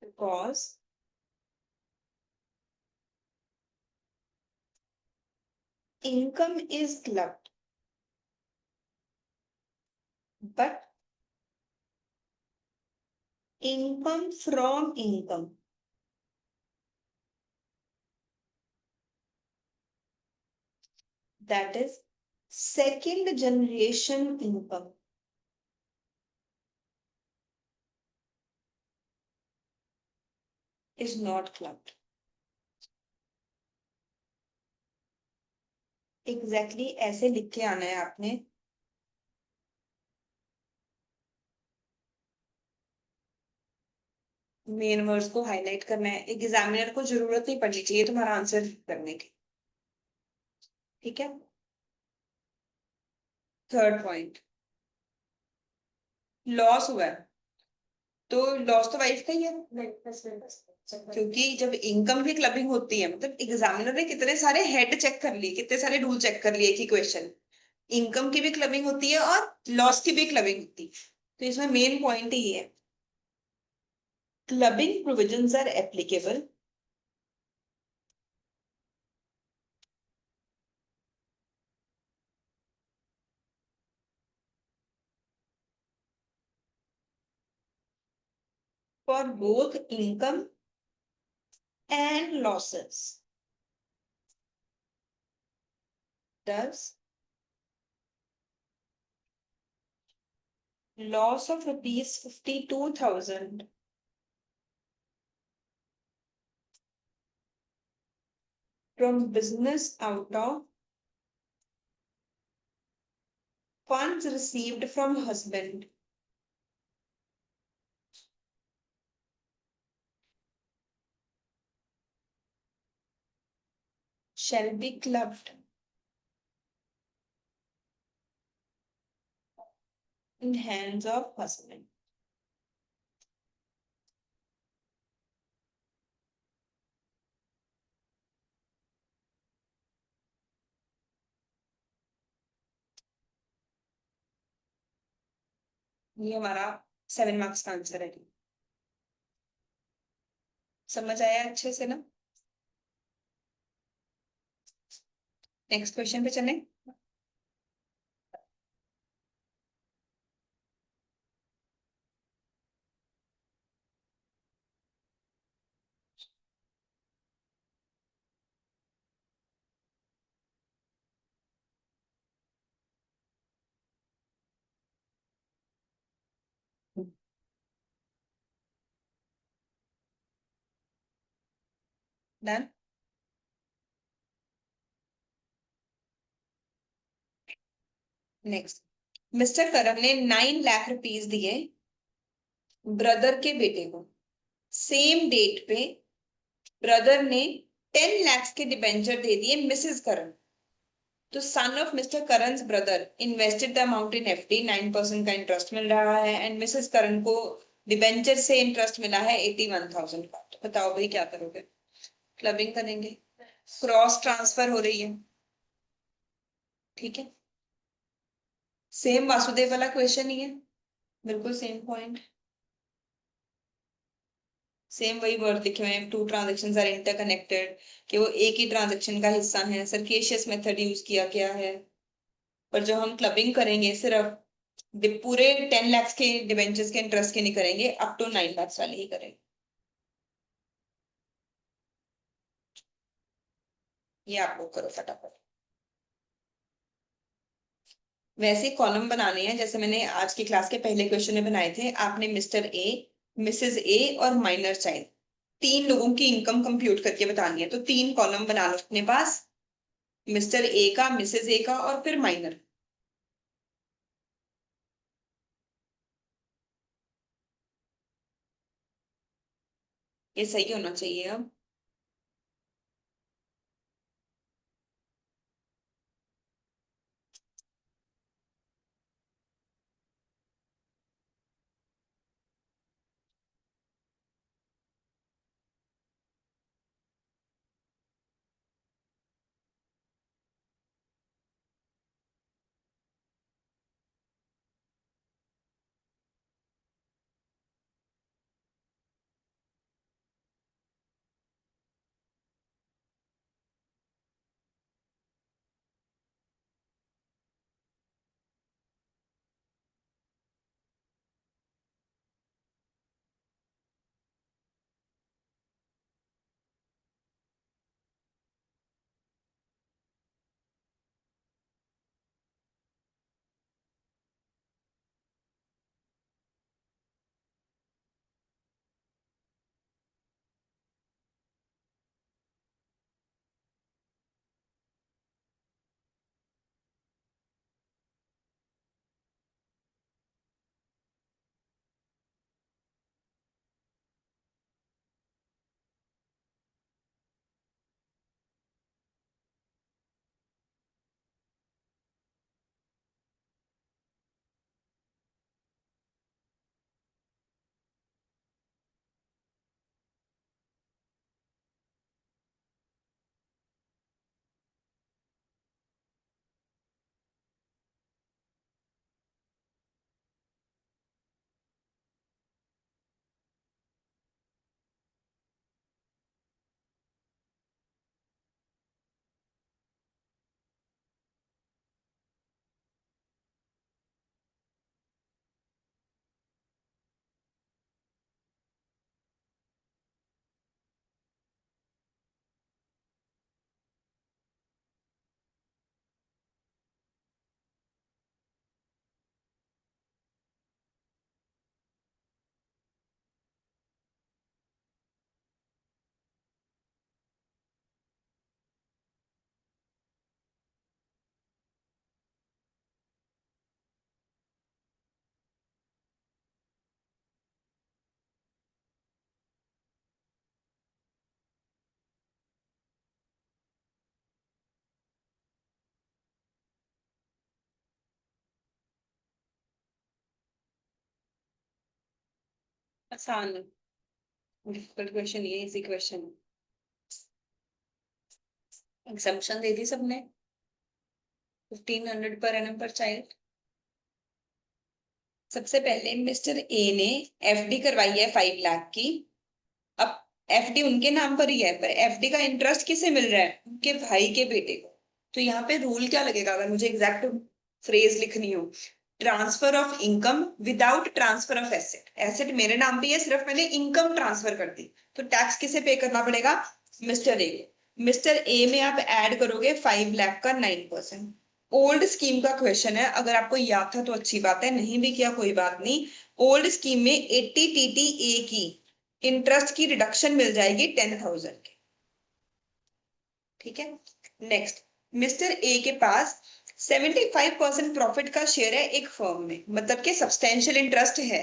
because income is clubbed but income from income. That is second generation income. Is not clubbed. Exactly ऐसे लिख के आना है आपने. मेन वर्ड्स को हाईलाइट करना है. एग्जामिनर को जरूरत नहीं पड़नी चाहिए तुम्हारा आंसर करने की. ठीक है. थर्ड पॉइंट, लॉस हुआ है तो लॉस तो वाइफ का ही है, क्योंकि जब इनकम की क्लबिंग होती है मतलब एग्जामिनर ने कितने सारे हेड चेक कर लिए, कितने सारे रूल चेक कर लिए कि क्वेश्चन. इनकम की भी क्लबिंग होती है और लॉस की भी क्लबिंग होती है. तो इसमें मेन पॉइंट ही है, clubbing provisions are applicable for both income and losses. Thus, loss of rupees 52,000 from business out of funds received from husband shall be clubbed in hands of husband. ये हमारा 7 marks का answer है. समझ आया अच्छे से ना? नेक्स्ट क्वेश्चन पे चलें. डन. नेक्स्ट, मिस्टर करम ने 9 लाख रुपीस दिए ब्रदर के बेटे को. सेम डेट पे ब्रदर ने 10 लाख के डिबेंचर दे दिए मिसेस करम. तो son of Mr Karan's brother invested the amount in FD, 9% का इंटरेस्ट मिल रहा है, एंड मिसेस करण को डिबेंचर से इंटरेस्ट मिला है 81,000 का. तो बताओ भाई क्या करोगे? क्लबिंग करेंगे, क्रॉस ट्रांसफर हो रही है. ठीक है, सेम वासुदेव वाला क्वेश्चन ही है, बिल्कुल सेम पॉइंट, सेम वही वर्ड लिखे हुए हैं. टू ट्रांजेक्शंस आर इंटरकनेक्टेड, कि वो एक ही ट्रांजेक्शन का हिस्सा है. सरकेशियस मेथड यूज किया गया है. पर जो हम क्लबिंग करेंगे सिर्फ पूरे 10 लाख के डिबेंचर्स के इंटरेस्ट के नहीं करेंगे, अप टू 9 लाख वाले ही करेंगे. ये आप लोग करो फटाफट. वैसे कॉलम बनाने हैं जैसे मैंने आज की क्लास के पहले क्वेश्चन में बनाए थे. आपने मिस्टर ए, मिसेस ए और माइनर चाइल्ड, 3 लोगों की इनकम कंप्यूट करके बतानी है. तो 3 कॉलम बना लो अपने पास, मिस्टर ए का, मिसेस ए का और फिर माइनर. ये सही होना चाहिए. अब आसान है, डिफिकल्ट क्वेश्चन ये, इजी क्वेश्चन। एग्जाम्पशन दे दी सबने, 1500 पर एनम पर चाइल्ड। सबसे पहले मिस्टर ए ने एफडी करवाई है 5 लाख की। अब एफडी उनके नाम पर ही है, पर एफडी का इंटरेस्ट किसे मिल रहा है? उनके भाई के बेटे को। तो यहाँ पे रूल क्या लगेगा अगर मुझे एग्जैक्ट फ्रेज लिखनी हो? Transfer of income without transfer of asset. Asset मेरे नाम पे है, सिर्फ मैंने इनकम ट्रांसफर कर दी, तो टैक्स किसे पे करना पड़ेगा? Mister A. मिस्टर ए में आप ऐड करोगे 5 लाख का 9%। ओल्ड स्कीम का क्वेश्चन है, अगर आपको याद था तो अच्छी बात है, नहीं भी किया कोई बात नहीं। ओल्ड स्कीम में 80 टीटी ए की इंटरेस्ट की रिडक्शन मिल जाएगी 10,000 की। ठीक है। नेक्स्ट, मिस्टर ए के पास 75% प्रॉफिट का शेयर है एक फर्म में, मतलब कि सब्सटेंशियल इंटरेस्ट है।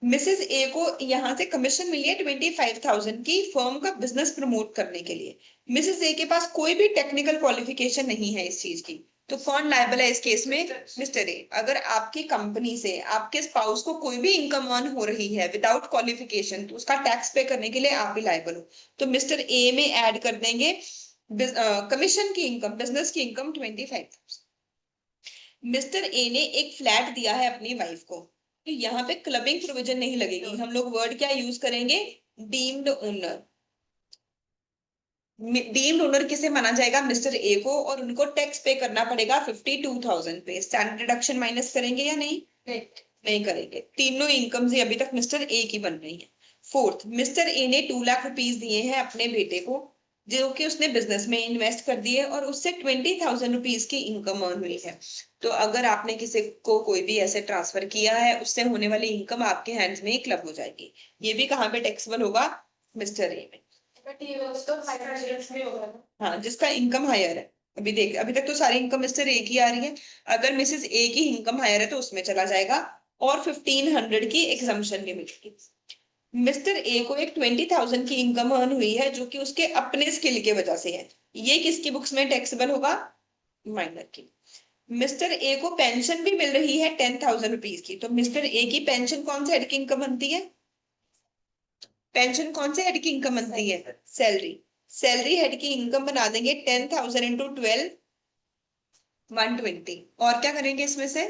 मिसेस ए को यहां से कमीशन मिली है 25,000 की फर्म का बिजनेस प्रमोट करने के लिए। मिसेस ए के पास कोई भी टेक्निकल क्वालिफिकेशन नहीं है इस चीज की, तो कौन लायबल है इस केस में? Mister A. अगर आपकी कंपनी से आपके स्पाउस को कोई भी इनकम अर्न हो रही है विदाउट क्वालिफिकेशन, तो उसका टैक्स पे करने के लिए आप ही लायबल हो। तो मिस्टर ए में ऐड कर देंगे कमीशन की इनकम, बिजनेस की इनकम 25,000। मिस्टर ए ने एक फ्लैट दिया है अपनी वाइफ को, तो यहाँ पे क्लबिंग प्रोविजन नहीं लगेगी, हम लोग वर्ड क्या यूज करेंगे? Deemed owner. डीम्ड ओनर किसे माना जाएगा? मिस्टर ए को, और उनको टैक्स पे करना पड़ेगा 52,000 पे। स्टैंडर्ड डिडक्शन माइनस करेंगे या नहीं? नहीं करेंगे। तीनों इनकम ही अभी तक मिस्टर ए की बन रही है। फोर्थ, मिस्टर ए ने 2 लाख रुपीज दिए हैं अपने बेटे को, जो कि उसने बिजनेस में इन्वेस्ट कर दिए, और उससे 20,000 रुपीज की इनकम अर्न हुई है। तो अगर आपने किसी को कोई भी ऐसे ट्रांसफर किया है, उससे होने वाली इनकम आपके हैंड्स में ही क्लब हो जाएगी। ये भी कहाँ पे टैक्सेबल होगा? मिस्टर ए में। बट ये तो हाइड्रोजन में होगा ना। हाँ, जिसका इनकम हायर है। अभी देख, अभी तक तो सारी इनकम मिस्टर ए की आ रही है, अगर मिसेस ए की इनकम हायर है तो उसमें चला जाएगा, और 1500 की एग्जम्पशन भी मिलेगी। मिस्टर ए को एक 20,000 की इनकम अर्न हुई है, जो कि उसके अपने स्किल के वजह से है। ये किसकी बुक्स में टैक्सेबल होगा? माइनर की। मिस्टर ए को पेंशन भी मिल रही है 10,000 रुपीज की, तो मिस्टर ए की पेंशन कौन से हेड की इनकम बनती है? पेंशन कौन से हेड की इनकम बनती है? सैलरी। सैलरी हेड की इनकम बना देंगे 10,000 इंटू 12, 120। और क्या करेंगे इसमें से?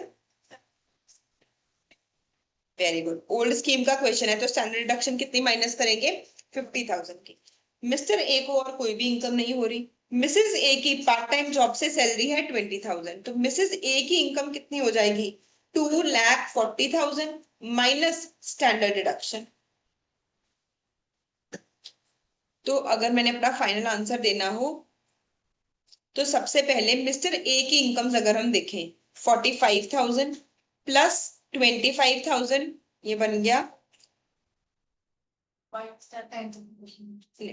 वेरी गुड, ओल्ड स्कीम का क्वेश्चन है, तो स्टैंडर्ड डिडक्शन कितनी माइनस करेंगे? 50,000 की। मिस्टर ए को और कोई भी इनकम नहीं हो रही। मिसेस ए की पार्ट टाइम जॉब से सैलरी है 20,000, तो मिसेस ए की इनकम कितनी हो जाएगी? 2,40,000 माइनस स्टैंडर्ड डिडक्शन। तो अगर मैंने अपना फाइनल आंसर देना हो, तो सबसे पहले मिस्टर ए की इनकम्स अगर हम देखें, 45,000 प्लस 25,000, ये बन गया।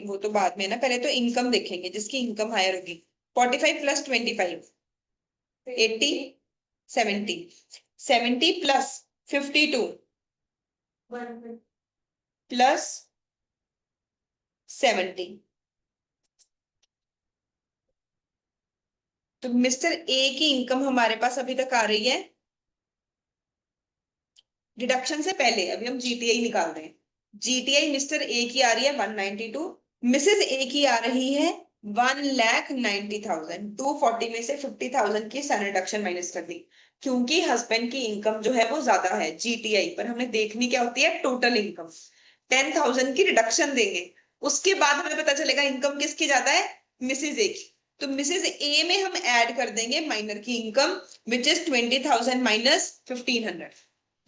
वो तो बाद में ना, पहले तो इनकम देखेंगे, जिसकी इनकम हायर होगी। 45 प्लस 25, 80, 70, 70 प्लस 52 प्लस 70। तो मिस्टर ए की इनकम हमारे पास अभी तक आ रही है, डिडक्शन से पहले अभी हम जीटीआई निकाल रहे हैं। जीटीआई मिस्टर ए की आ रही है 192, मिसेस ए की आ रही है 1,90,000। 240 में से 50,000 की सन रिडक्शन माइनस कर दी, क्योंकि हस्बैंड की इनकम जो है वो ज्यादा है जीटीआई पर। हमने देखनी क्या होती है? Total income. 10,000 की रिडक्शन देंगे, उसके बाद हमें पता चलेगा इनकम किसकी ज्यादा है? मिसेज ए की। तो मिसेज ए में हम ऐड कर देंगे माइनर की इनकम, विच इज 20,000 माइनस 1,500।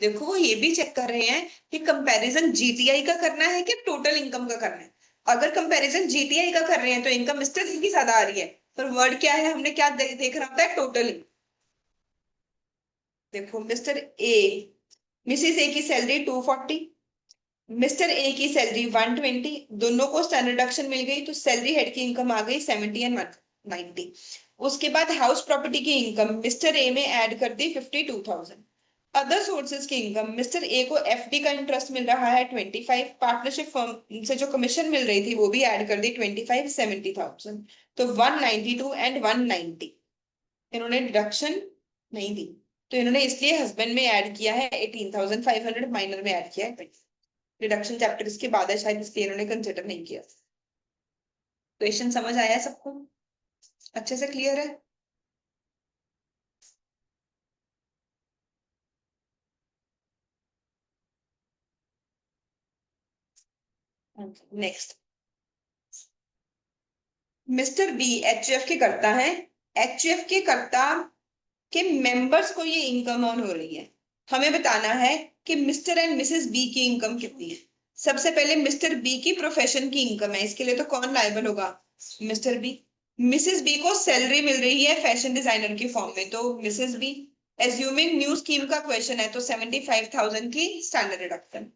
देखो वो ये भी चेक कर रहे हैं कि कंपैरिजन जीटीआई का करना है कि टोटल इनकम का करना है। अगर कंपैरिजन जीटीआई का कर रहे हैं तो इनकम मिस्टर की ज्यादा आ रही है, पर वर्ड क्या है? हमने क्या देखना होता है? टोटल। देखो मिस्टर ए, मिसेस ए की सैलरी 240, मिस्टर ए की सैलरी 120, दोनों को स्टैंडर्ड डिडक्शन मिल गई, तो सैलरी हेड की इनकम आ गई 70 एंड 190। उसके बाद हाउस प्रॉपर्टी की इनकम मिस्टर ए में ऐड कर दी 52,000। अदर सोर्सेज की इनकम, मिस्टर ए को एफडी का इंटरेस्ट मिल रहा है 25, पार्टनरशिप फर्म से जो कमीशन मिल रही थी वो भी ऐड कर दी 25, 70,000। तो 192 एंड 190 इन्होंने डिडक्शन नहीं दी, तो इन्होंने इसलिए हस्बैंड में ऐड किया है 18,500, माइनर में ऐड किया है 20। रिडक्शन चैप्टर इसके बाद है शायद, इसलिए इन्होंने कंसिडर नहीं किया। क्वेश्चन समझ आया है सबको? अच्छे से क्लियर है? नेक्स्ट, मिस्टर बी एचयूएफ के करता है, एचयूएफ के करता के मेंबर्स को ये इनकम ऑन हो रही है। हमें बताना है कि मिस्टर एंड मिसेस बी की इनकम कितनी है। सबसे पहले मिस्टर बी की प्रोफेशन की इनकम है, इसके लिए तो कौन लायबल होगा? Mr B. मिसेस बी को सैलरी मिल रही है फैशन डिजाइनर के फॉर्म में, तो Mrs B. Assuming new scheme का क्वेश्चन है, तो 75,000 की स्टैंडर्ड डिडक्शन।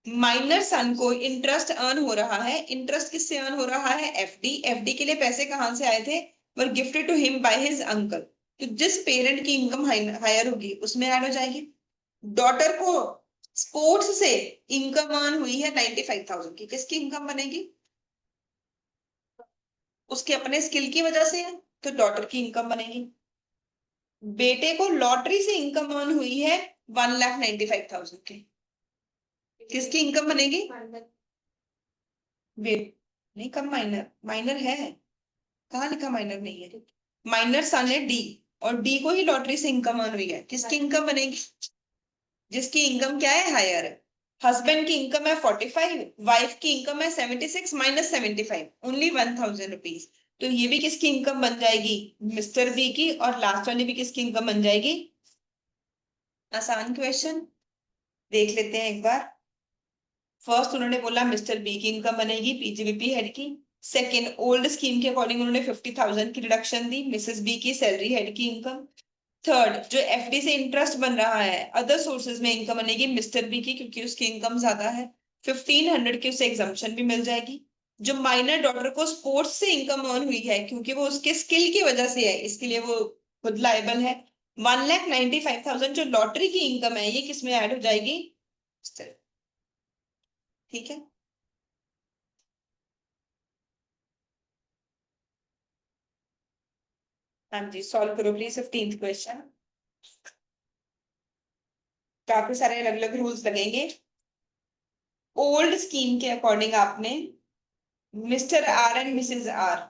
माइनर सन को इंटरेस्ट अर्न हो रहा है, इंटरेस्ट किससे अर्न हो रहा है? एफडी। एफडी के लिए पैसे कहां से आए थे? Were gifted to him by his uncle. तो जिस पेरेंट की इनकम हायर होगी उसमें ऐड हो जाएगी। डॉटर को स्पोर्ट्स से इनकम अर्न हुई है 95,000 की, किसकी इनकम बनेगी? उसके अपने स्किल की वजह से है, तो डॉटर की इनकम बनेगी। बेटे को लॉटरी से इनकम अर्न हुई है 1,95,000 की, किसकी इनकम बनेगी? नहीं, कम माइनर, माइनर है, कहाँ लिखा माइनर नहीं है? माइनर सन है डी, और डी को ही लॉटरी से इनकम अर्न हुई है, किसकी इनकम बनेगी? जिसकी इनकम क्या है? हायर है। हस्बैंड की इनकम है 45, वाइफ की इनकम है 76 माइनस 75, ओनली 1,000 रुपीज। तो ये भी किसकी इनकम बन जाएगी? मिस्टर बी की। और लास्ट वाली भी किसकी इनकम बन जाएगी? आसान क्वेश्चन, देख लेते हैं एक बार। फर्स्ट उन्होंने बोला मिस्टर बी की इनकम बनेगी पीजीबीपी हेड की। सेकंड, ओल्ड स्कीम के अकॉर्डिंग उन्होंने 50,000 की रिडक्शन दी, मिसेस बी की सैलरी हेड की इनकम। थर्ड, जो एफडी से इंटरेस्ट बन रहा है, अदर सोर्सेज में इनकम बनेगी मिस्टर बी की, क्योंकि उसकी इनकम ज्यादा है। 1,500 की उसे एग्जाम्पशन भी मिल जाएगी। जो माइनर डॉटर को स्पोर्ट्स से इनकम अर्न हुई है, क्योंकि वो उसके स्किल की वजह से है, इसके लिए वो खुद लायबल है। 1,95,000 जो लॉटरी की इनकम है, ये किसमें ऐड हो जाएगी? ठीक है। हाँ जी, सॉल्व करो प्लीज 15th क्वेश्चन। काफी सारे अलग अलग रूल्स लगेंगे। ओल्ड स्कीम के अकॉर्डिंग आपने Mr R and Mrs R,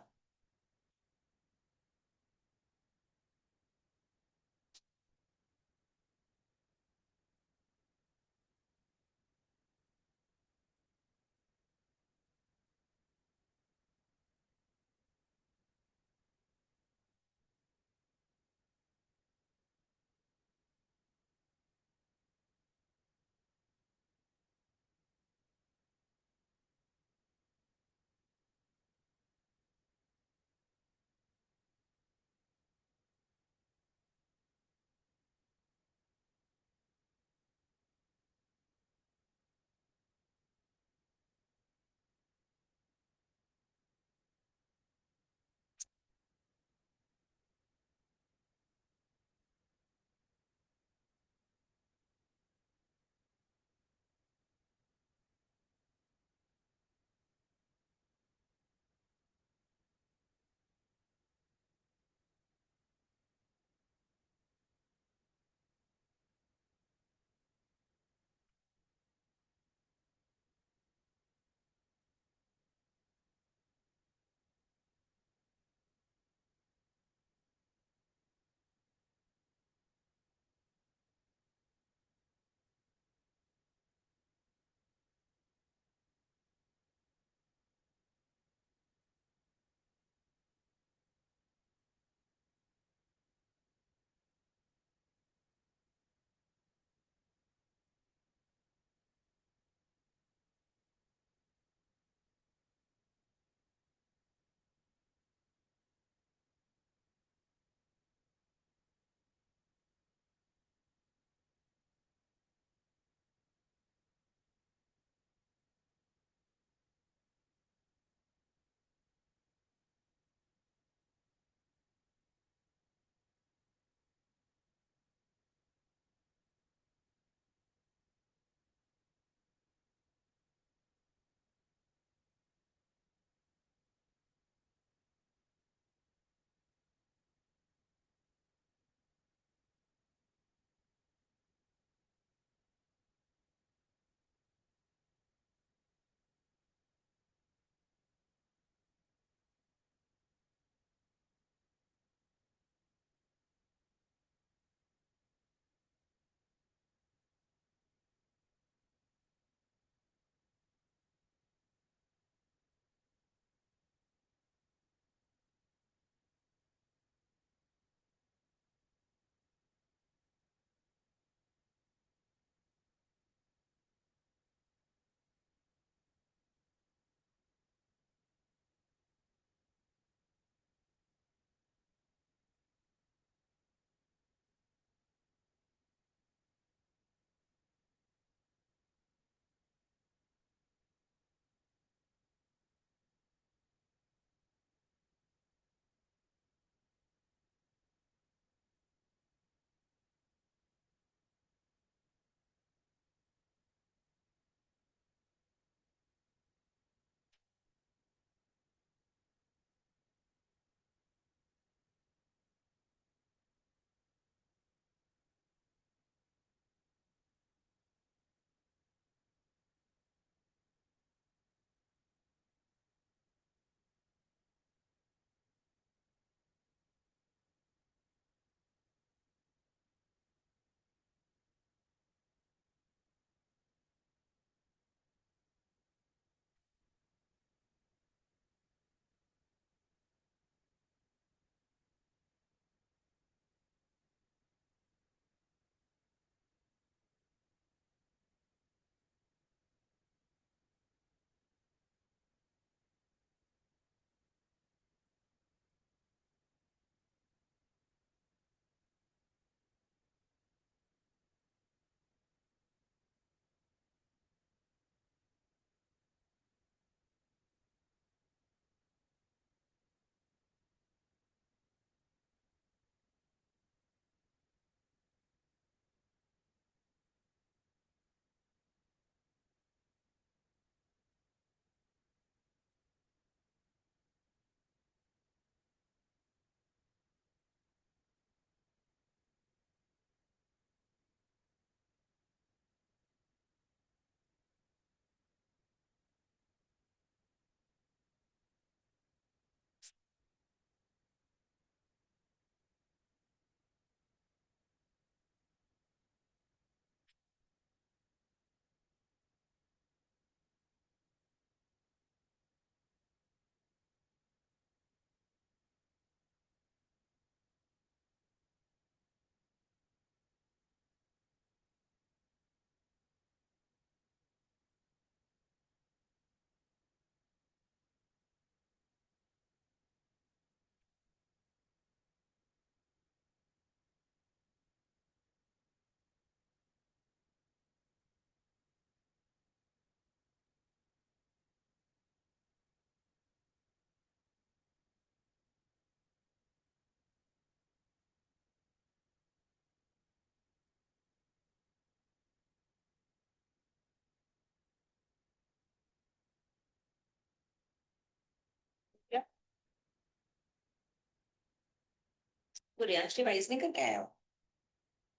Riyansh revise नहीं करके आया हो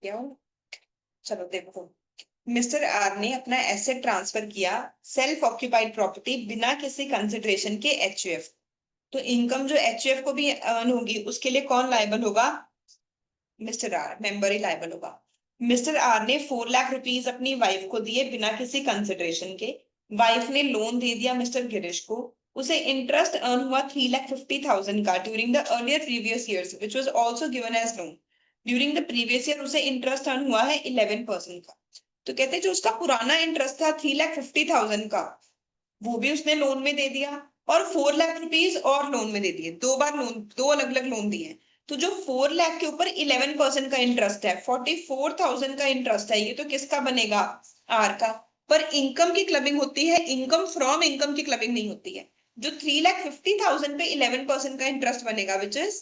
क्या हो? चलो देखो, मिस्टर आर ने अपना एसेट ट्रांसफर किया सेल्फ ऑक्यूपाइड प्रॉपर्टी बिना किसी कंसिडरेशन के एचयूएफ। तो इनकम जो एचयूएफ को भी अर्न होगी उसके लिए कौन लायबल होगा? मिस्टर आर, मेंबर ही लायबल होगा। मिस्टर आर ने 4 लाख रुपीज अपनी वाइफ को दिए बिना किसी कंसिडरेशन के। वाइफ ने लोन दे दिया मिस्टर गिरीश को। उसे इंटरेस्ट अर्न हुआ 3,50,000 का during the earlier previous years which was also given as loan. During the previous year उसे इंटरेस्ट अर्न हुआ है 11% का। तो कहते हैं जो उसका पुराना इंटरेस्ट था 3,50,000 का, वो भी उसने लोन में दे दिया, और 4 लाख रुपीज और लोन में दे दिए। दो बार लोन, दो अलग अलग लोन दिए। तो जो 4 लाख के ऊपर 11% का इंटरेस्ट है, 44,000 का इंटरेस्ट है, ये तो किसका बनेगा? आर का। पर इनकम की क्लबिंग होती है, इनकम फ्रॉम इनकम की क्लबिंग नहीं होती है। जो 3,50,000 पे 11% का इंटरेस्ट बनेगा विच इज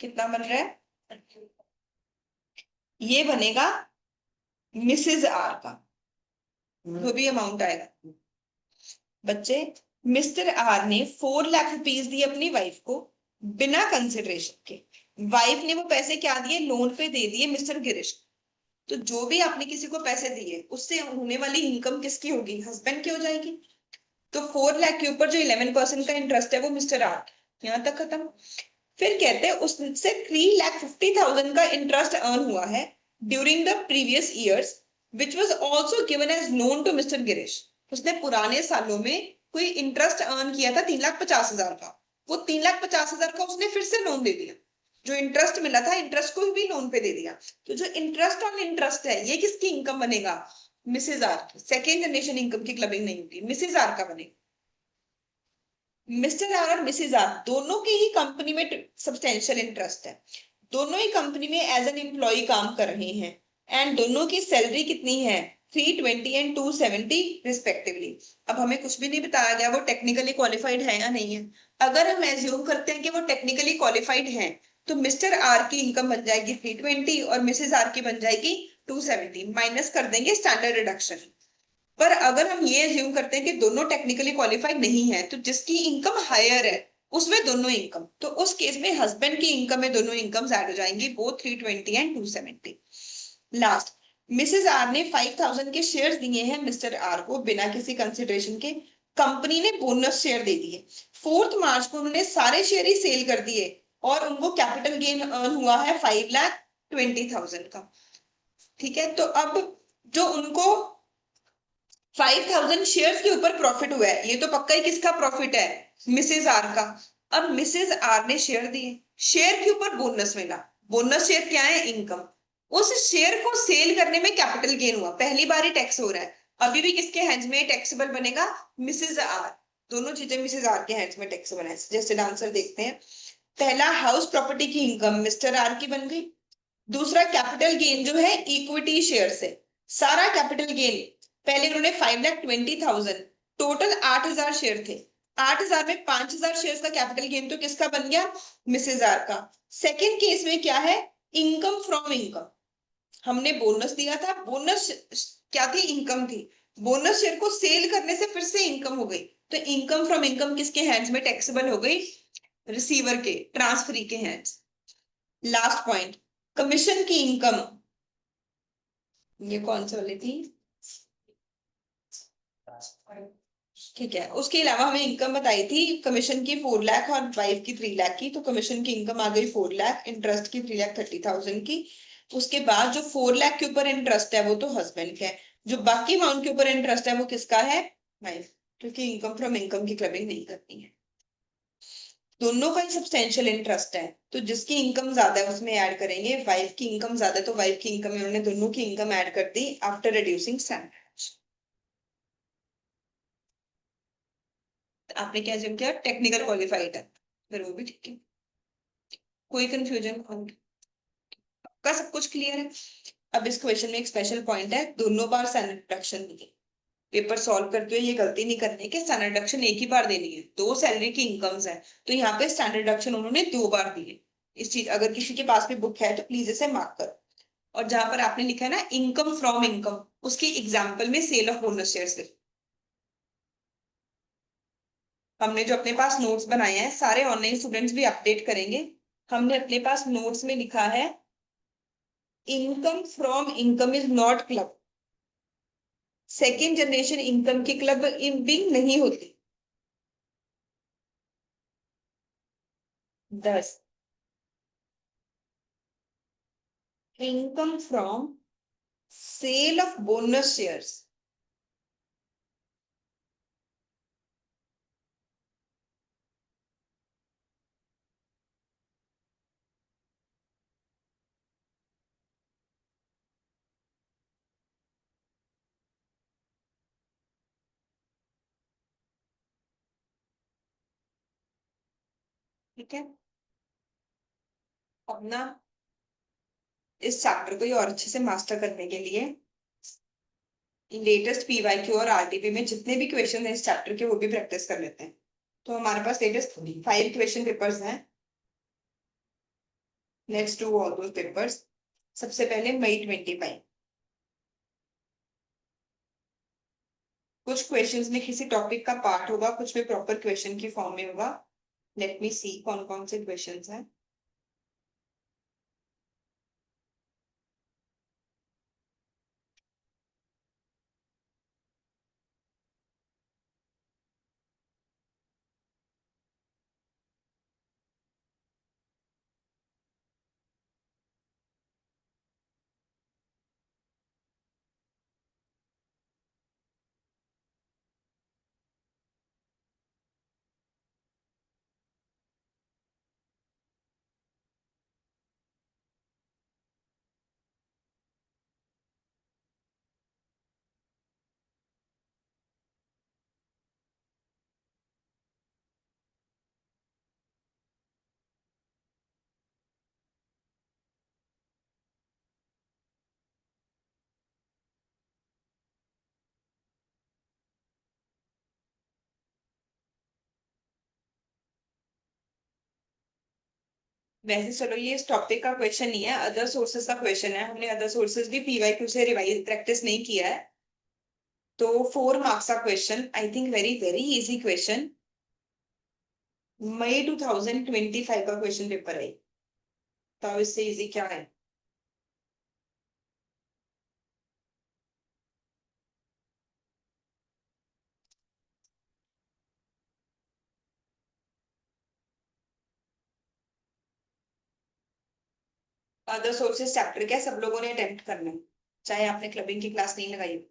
कितना बन रहा है? ये बनेगा मिसेज आर का, जो भी अमाउंट आएगा। बच्चे, मिस्टर आर ने 4 लाख रुपीज दिए अपनी वाइफ को बिना कंसिडरेशन के। वाइफ ने वो पैसे क्या दिए? लोन पे दे दिए मिस्टर गिरीश। तो जो भी आपने किसी को पैसे दिए उससे होने वाली इनकम किसकी होगी? हस्बैंड की हो जाएगी। तो 4 लाख के ऊपर जो 11% का इंटरेस्ट है वो मिस्टर आर। यहां तक खत्म। फिर कहते हैं उससे 3,50,000 का इंटरेस्ट अर्न हुआ है during the previous years which was also given as loan to Mr Girish. उसने पुराने सालों में कोई इंटरेस्ट अर्न किया था 3,50,000 का। वो 3,50,000 का उसने फिर से लोन दे दिया। जो इंटरेस्ट मिला था इंटरेस्ट को भी लोन पे दे दिया। तो जो इंटरेस्ट ऑन इंटरेस्ट है ये किसकी इनकम बनेगा? मिसेज आर की। सेकेंड जनरेशन इनकम की क्लबिंग नहीं होती, मिसेज आर का बनेगा। मिस्टर आर और मिसेज आर दोनों के ही कंपनी में सब्सटेंशियल इंटरेस्ट है। दोनों ही कंपनी में एज एन एम्प्लॉय काम कर रहे हैं। एंड दोनों की सैलरी कितनी है? 320 एंड 270 रिस्पेक्टिवली। अब हमें कुछ भी नहीं बताया गया वो टेक्निकली क्वालिफाइड है या नहीं है। अगर हम एज्यूम करते हैं कि वो टेक्निकली क्वालिफाइड है तो मिस्टर आर की इनकम बन जाएगी 320 और मिसेज आर की बन जाएगी 270। माइनस कर देंगे स्टैंडर्ड डिडक्शन। पर अगर हम ये अज्यूम करते हैं कि दोनों टेक्निकली क्वालिफाइड नहीं है तो जिसकी इनकम हायर है उसमें दोनों इनकम, तो उस केस में हस्बैंड की इनकम में दोनों इनकम्स ऐड हो जाएंगी, both 320 and 270। Last, Mrs R ने 5,000 के शेयर्स दिए हैं मिस्टर आर को बिना किसी कंसिडरेशन के। कंपनी ने बोनस शेयर दे दिए। 4 मार्च को उन्होंने सारे शेयर ही सेल कर दिए और उनको कैपिटल गेन अर्न हुआ है 5,20,000 का। ठीक है, तो अब जो उनको 5,000 शेयर्स के ऊपर प्रॉफिट हुआ है, ये तो पक्का ही किसका प्रॉफिट है? मिसेज आर का। अब मिसेज आर ने शेयर दिए, शेयर के ऊपर बोनस मिला। बोनस शेयर क्या है? इनकम। उस शेयर को सेल करने में कैपिटल गेन हुआ, पहली बार ही टैक्स हो रहा है। अभी भी किसके हैंड्स में टैक्सेबल बनेगा? Mrs R. दोनों चीजें मिसेज आर के हैंड्स में टैक्सेबल है। जैसे आंसर देखते हैं। पहला, हाउस प्रॉपर्टी की इनकम मिस्टर आर की बन गई। दूसरा, कैपिटल गेन जो है इक्विटी शेयर से, सारा कैपिटल गेन। पहले उन्होंने 5,20,000, टोटल 8,000 शेयर थे। 8,000 में 5,000 शेयर का कैपिटल गेन तो किसका बन गया? मिसेज आर का। सेकेंड केस में क्या है? Income from income. हमने बोनस दिया था, बोनस क्या थी? इनकम थी। बोनस शेयर को सेल करने से फिर से इनकम हो गई। तो इनकम फ्रॉम इनकम किसके हैंड्स में टैक्सेबल हो गई? रिसीवर के, ट्रांसफरी के हैंड्स। लास्ट पॉइंट, कमीशन की इनकम। ये कौन सी वाली थी? ठीक है, उसके अलावा हमें इनकम बताई थी कमीशन की 4 लाख और वाइफ की 3 लाख की। तो कमीशन की इनकम आ गई 4 लाख, इंटरेस्ट की 3,30,000 की। उसके बाद जो 4 लाख के ऊपर इंटरेस्ट है वो तो हस्बैंड का है। जो बाकी अमाउंट के ऊपर इंटरेस्ट है वो किसका है? वाइफ। क्योंकि इनकम फ्रॉम इनकम की क्लबिंग नहीं करनी है। दोनों का ही सब्सटेंशियल इंटरेस्ट है तो जिसकी इनकम ज्यादा है उसमें ऐड करेंगे। वाइफ की इनकम ज्यादा है तो वाइफ की इनकम में उन्होंने दोनों की इनकम ऐड कर दी आफ्टर रिड्यूसिंग स्टैंडर्ड। आपने क्या जिम किया? टेक्निकल क्वालिफाइड है, फिर वो भी ठीक है। कोई कंफ्यूजन? का सब कुछ क्लियर है? अब इस क्वेश्चन में एक स्पेशल पॉइंट है, दोनों बार स्टैंडर्ड डिडक्शन दिए। पेपर सॉल्व करते हुए ये गलती नहीं करनी कि स्टैंडर्ड डिडक्शन एक ही बार देनी है। दो सैलरी की इनकम्स है तो यहाँ पे स्टैंडर्ड डिडक्शन उन्होंने 2 बार दिए। इस चीज, अगर किसी के पास भी बुक है तो प्लीज इसे मार्क करो। और जहां पर आपने लिखा है ना इनकम फ्रॉम इनकम, उसकी एग्जाम्पल में सेल ऑफ बोनस शेयर। हमने जो अपने पास नोट्स बनाए हैं सारे ऑनलाइन स्टूडेंट्स भी अपडेट करेंगे। हमने अपने पास नोट्स में लिखा है income from income is not club, second generation income की क्लब बिंग नहीं होती। 10 income from sale of bonus shares, ठीक है। अब ना इस चैप्टर को ये और अच्छे से मास्टर करने के लिए लेटेस्ट पीवाईक्यू और आरटीपी में जितने भी क्वेश्चन हैं इस चैप्टर के वो भी प्रैक्टिस कर लेते हैं। तो हमारे पास लेटेस्ट 5 क्वेश्चन पेपर्स हैं। Let's do all those papers. सबसे पहले मई 25, कुछ क्वेश्चंस में किसी टॉपिक का पार्ट होगा, कुछ में प्रॉपर क्वेश्चन की फॉर्म में होगा। लेट मी सी कौन कौन से क्वेश्चंस हैं। वैसे चलो ये इस टॉपिक का क्वेश्चन नहीं है, अदर सोर्सेज का क्वेश्चन है। हमने अदर सोर्सेज भी पीवाईक्यू से रिवाइज प्रैक्टिस नहीं किया है। तो 4 मार्क्स का question, I think very very easy question. मई 2025 का क्वेश्चन पेपर है। तो इससे इजी क्या है। अदर सोर्सेज चैप्टर क्या सब लोगों ने अटेम्प्ट करना है, चाहे आपने क्लबिंग की क्लास नहीं लगाई हो।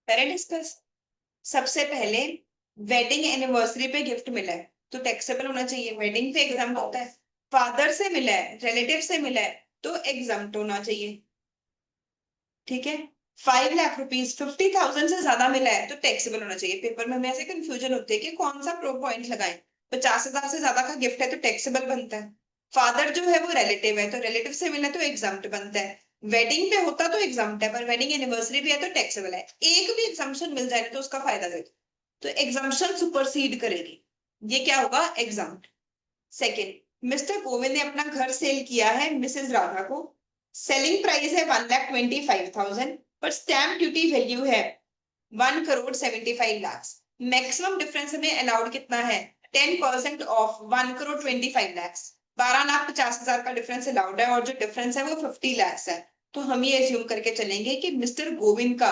पहले डिस्कस। सबसे पहले वेडिंग एनिवर्सरी पे गिफ्ट मिला है तो टैक्सेबल होना चाहिए, वेडिंग पे एग्जाम होता है। फादर से मिला है, रिलेटिव से मिला है तो एग्जाम होना चाहिए। ठीक है। 5 लाख रुपीज 50,000 से ज्यादा मिला है तो टैक्सेबल होना चाहिए। पेपर में हमें ऐसे कंफ्यूजन होते हैं कि कौन सा प्रो पॉइंट लगाएं। 50,000 से ज्यादा का गिफ्ट है तो टैक्सेबल बनता है। फादर जो है वो रिलेटिव है तो रिलेटिव से मिला तो एग्जाम्प्ट बनता है। वेडिंग पे होता तो एग्जाम्प्ट है, पर वेडिंग एनिवर्सरी भी है तो टैक्सेबल है। एक भी एग्जाम्पशन मिल जाए तो उसका फायदा दे दो, तो एग्जाम्पशन सुपरसीड करेगी। ये क्या होगा, एग्जाम्प्ट। सेकेंड, मिस्टर गोविंद ने अपना घर सेल किया है मिसेस राधा को। सेलिंग प्राइस है 1,25,000 पर स्टैम्प ड्यूटी वैल्यू है 1,75,00,000। मैक्सिमम डिफरेंस हमें अलाउड कितना है, 10% ऑफ 1,25,00,000। 12,50,000 का डिफरेंस अलाउड है और जो डिफरेंस है वो 50 लाख है। तो हम ये एज्यूम करके चलेंगे कि मिस्टर गोविंद का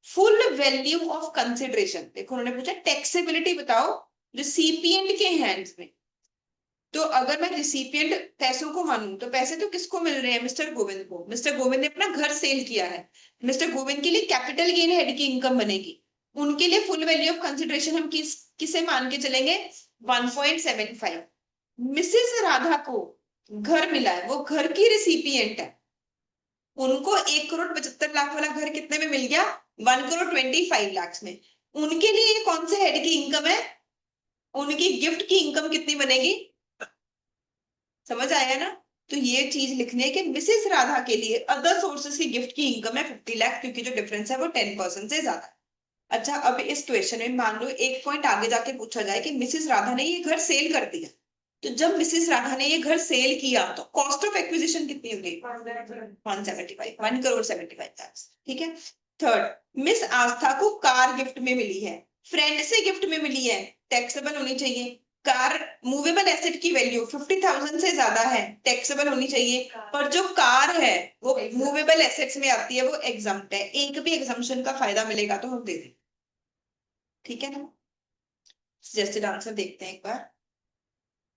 फुल वैल्यू ऑफ कंसिडरेशन, देखो उन्होंने पूछा टैक्सेबिलिटी बताओ रिसिपिएंट के हैंड्स में। तो अगर मैं रिसिपिएंट पैसों को मानूं तो पैसे तो किसको मिल रहे हैं, मिस्टर गोविंद को। मिस्टर गोविंद ने अपना घर सेल किया है, मिस्टर गोविंद के लिए कैपिटल गेन हेड की इनकम बनेगी। उनके लिए फुल वैल्यू ऑफ कंसिडरेशन हम किसे मान के चलेंगे, 1.75। मिसेस राधा को घर मिला है, वो घर की रिसिपिएंट है, उनको 1,75,00,000 वाला घर कितने में मिल गया, 1,25,00,000 में। उनके लिए ये कौन से हेड की इनकम है, उनकी गिफ्ट की इनकम कितनी बनेगी, समझ आया ना। तो ये चीज लिखनी है कि मिसेस राधा के लिए अदर सोर्सेस की गिफ्ट की इनकम है 50 लाख, क्योंकि जो डिफरेंस है वो 10% से ज्यादा है। अच्छा, अब इस क्वेश्चन में मान लो एक पॉइंट आगे जाके पूछा जाए कि मिसेस राधा ने ये घर सेल कर दिया, तो जब मिसेस राधा ने ये घर सेल किया तो कॉस्ट ऑफ एक्विजिशन कितनी होगी, 175, 1,75,00,000, ठीक है। थर्ड, मिस आस्था को कार गिफ्ट में मिली है, फ्रेंड से गिफ्ट में मिली है, टैक्सेबल होनी चाहिए। कार मूवेबल एसेट की वैल्यू 50,000 से ज्यादा है, टैक्सेबल होनी चाहिए। पर जो कार है वो मूवेबल एसेट्स में आती है, वो एग्जम्प्ट है, एक भी एग्जम्पशन का फायदा मिलेगा तो हम दे दें, ठीक है ना। सजेस्टेड आंसर देखते हैं एक बार,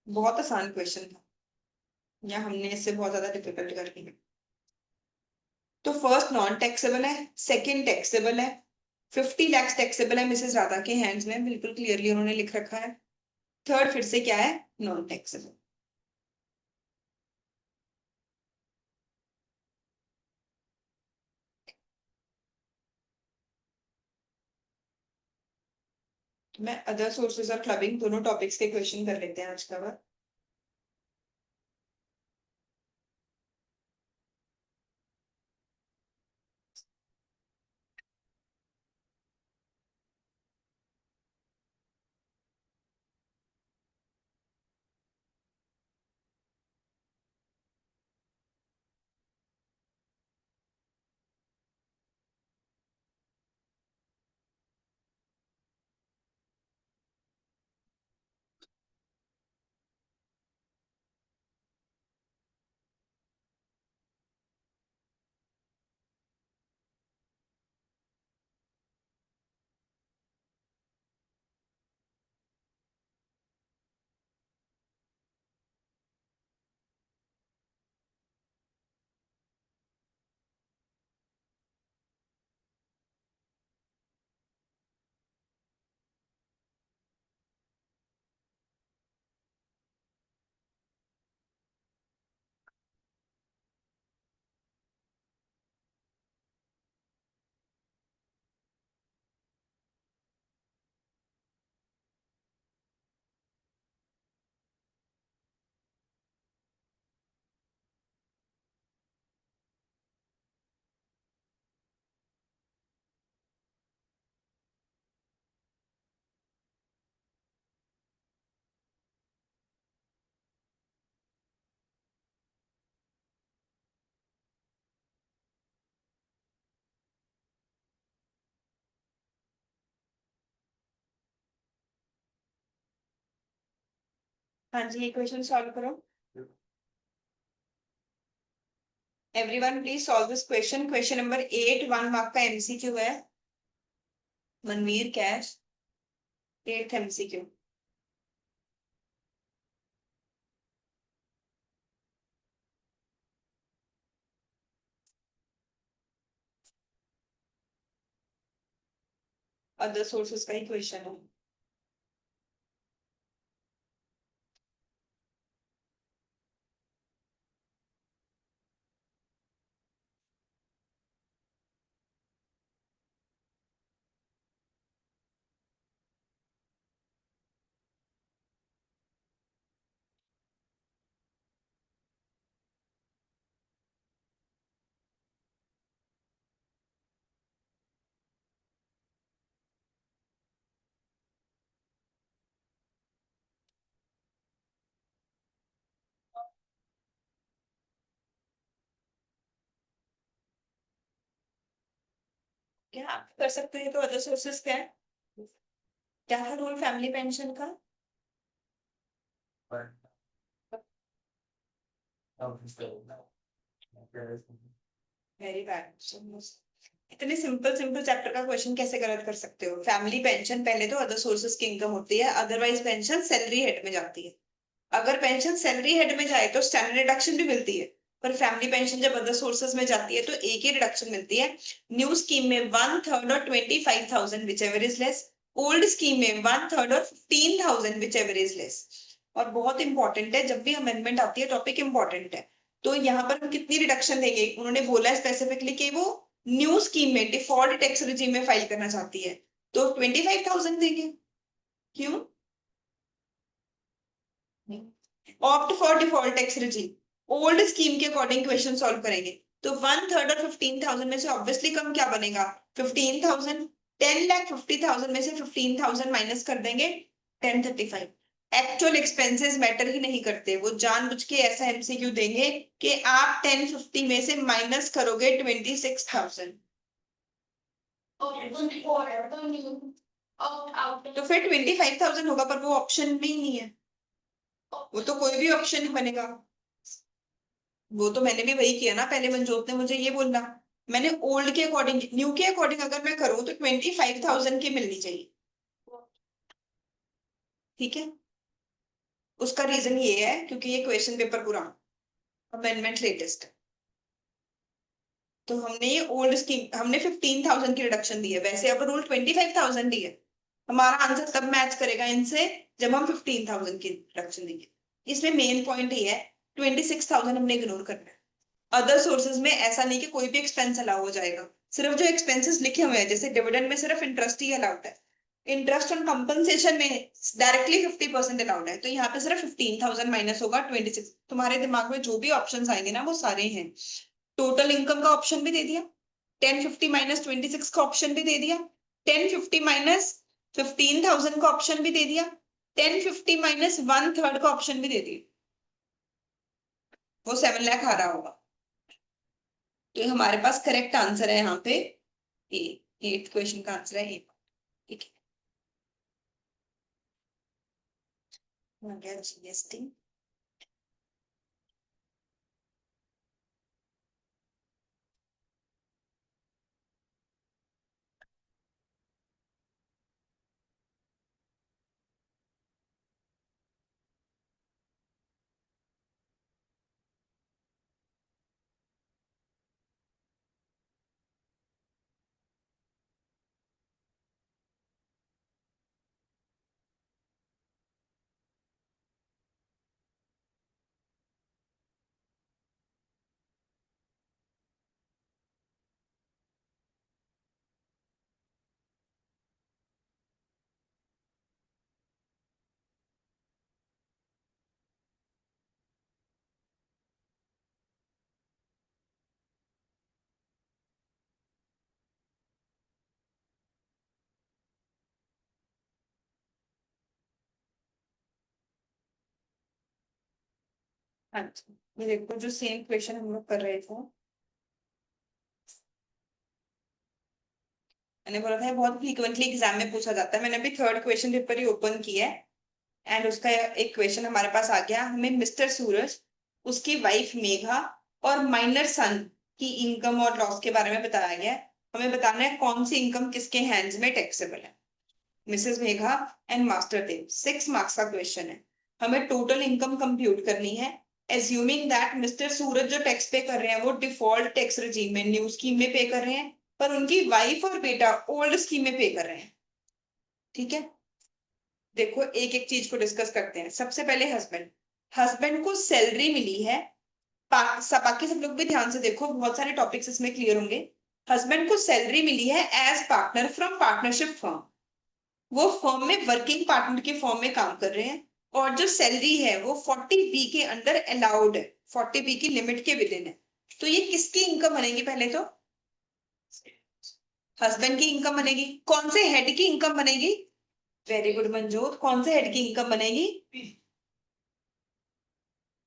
बहुत आसान क्वेश्चन था या हमने इससे बहुत ज्यादा डिफिकल्ट कर दिया। तो फर्स्ट नॉन टैक्सेबल है, सेकंड टैक्सेबल है, 50 लाख टैक्सेबल है मिसेस राधा के हैंड्स में, बिल्कुल क्लियरली उन्होंने लिख रखा है। थर्ड फिर से क्या है, नॉन टैक्सेबल। मैं अदर सोर्सेज और क्लबिंग दोनों टॉपिक्स के क्वेश्चन कर लेते हैं आज का बार। हाँ जी, ये क्वेश्चन सॉल्व करो। Everyone please solve this question. Question number 8, 1 mark का एमसीक्यू है। Manveer cash, 8th MCQ. Other sources का ही क्वेश्चन है। क्या आप कर सकते हैं, तो अदर सोर्सेस क्या है, क्या था रूल फैमिली पेंशन का, वेरी बैड। इतने सिंपल सिंपल चैप्टर का क्वेश्चन कैसे गलत कर सकते हो? फैमिली पेंशन पहले तो अदर सोर्सेज की इनकम होती है, अदरवाइज पेंशन सैलरी हेड में जाती है। अगर पेंशन सैलरी हेड में जाए तो स्टैंडर्ड डिडक्शन भी मिलती है, पर फैमिली पेंशन जब अदर सोर्सेज में जाती है तो एक ही डिडक्शन मिलती है। न्यू स्कीम में 1/3 और 25,000 which ever is less, old scheme में 1/3 और 15,000 विच एवर इज लेस। और बहुत इंपॉर्टेंट है, जब भी अमेंडमेंट आती है टॉपिक इंपॉर्टेंट है। तो यहाँ पर हम कितनी रिडक्शन देंगे? उन्होंने बोला है स्पेसिफिकली कि वो न्यू स्कीम में डिफॉल्ट टैक्स रिजीम में फाइल करना चाहती है, तो 25,000 देंगे। क्यों? Opt for default tax regime, old scheme के अकॉर्डिंग क्वेश्चन सॉल्व करेंगे। तो 1/3 और 15,000 में से ऑब्वियसली कम क्या बनेगा? 15,000। 10,50,000 में से 15,000 माइनस कर देंगे, 1035। एक्चुअल एक्सपेंसेस मैटर ही नहीं करते, वो जानबूझ के ऐसा एमसीक्यू देंगे कि आप 1050 में से माइनस करोगे 26,000, तो फिर 25,000 होगा, पर वो ऑप्शन भी नहीं है, वो तो कोई भी ऑप्शन नहीं बनेगा। वो तो मैंने भी वही किया ना, पहले मनजोत ने मुझे ये बोला, मैंने ओल्ड के अकॉर्डिंग न्यू के अकॉर्डिंग अगर मैं करूँ तो 25,000 की मिलनी चाहिए। ठीक है, उसका रीजन ये है क्योंकि ये क्वेश्चन पेपर पुराना, अमेंडमेंट लेटेस्ट। तो हमने ये ओल्ड स्कीम, हमने 15,000 की रिडक्शन दी है, वैसे अब रूल 25,000 दी है। हमारा आंसर तब मैच करेगा इनसे जब हम 15,000 की रिडक्शन देंगे। इसमें मेन पॉइंट ये है, 26,000 हमने इग्नोर करना है। अदर सोर्सेज में ऐसा नहीं कि कोई भी एक्सपेंस अलाउ हो जाएगा, सिर्फ जो एक्सपेंसेस लिखे हुए हैं, जैसे डिविडेंड में सिर्फ इंटरेस्ट ही अलाउड है, इंटरेस्ट ऑन कंपनसेशन में डायरेक्टली 50% अलाउड है, तो यहाँ पे सिर्फ 15,000 माइनस होगा 26। तुम्हारे दिमाग में जो भी ऑप्शन आएंगे ना वो सारे हैं। टोटल इनकम का ऑप्शन भी दे दिया, 1050 माइनस 26 का ऑप्शन भी दे दिया, 1050 माइनस 15,000 का ऑप्शन भी दे दिया, 1050 माइनस 1/3 का ऑप्शन भी दे दिया। वो 7 लाख आ रहा होगा। तो हमारे पास करेक्ट आंसर है यहाँ पे ए, 8th क्वेश्चन का आंसर है ए। ठीक है, जीएसटी। अच्छा, ये देखो जो सेम क्वेश्चन हम लोग कर रहे थे, मैंने बोला था ये बहुत फ्रीक्वेंटली एग्जाम में पूछा जाता है। मैंने अभी 3rd क्वेश्चन पेपर ही ओपन किया है, एंड उसका एक क्वेश्चन हमारे पास आ गया। हमें मिस्टर सूरज, उसकी वाइफ मेघा और माइनर सन की इनकम और लॉस के बारे में बताया गया है। हमें बताना है कौन सी इनकम किसके हैंड्स में टैक्सेबल है। Mrs Megha and master Dev, 6 marks का क्वेश्चन है। हमें टोटल इनकम कंप्यूट करनी है, एज्यूमिंग दैट मिस्टर सूरज जो टैक्स पे कर रहे हैं वो डिफॉल्ट टैक्स रजीम में न्यू स्कीम में पे कर रहे हैं, पर उनकी वाइफ और बेटा ओल्ड स्कीम में पे कर रहे हैं। ठीक है, देखो एक एक चीज को डिस्कस करते हैं। सबसे पहले हस्बैंड, हस्बैंड को सैलरी मिली है, बाकी सब लोग भी ध्यान से देखो, बहुत सारे टॉपिक्स इसमें क्लियर होंगे। हस्बैंड को सैलरी मिली है as partner from partnership firm, वो फर्म में वर्किंग पार्टनर के फॉर्म में काम कर रहे हैं, और जो सैलरी है वो 40B के अंडर अलाउड है, 40B की लिमिट के विद इन है। तो ये किसकी इनकम बनेगी? पहले तो हस्बैंड की इनकम बनेगी। कौन से हेड की इनकम बनेगी? वेरी गुड मंजूर, कौन से हेड की इनकम बनेगी?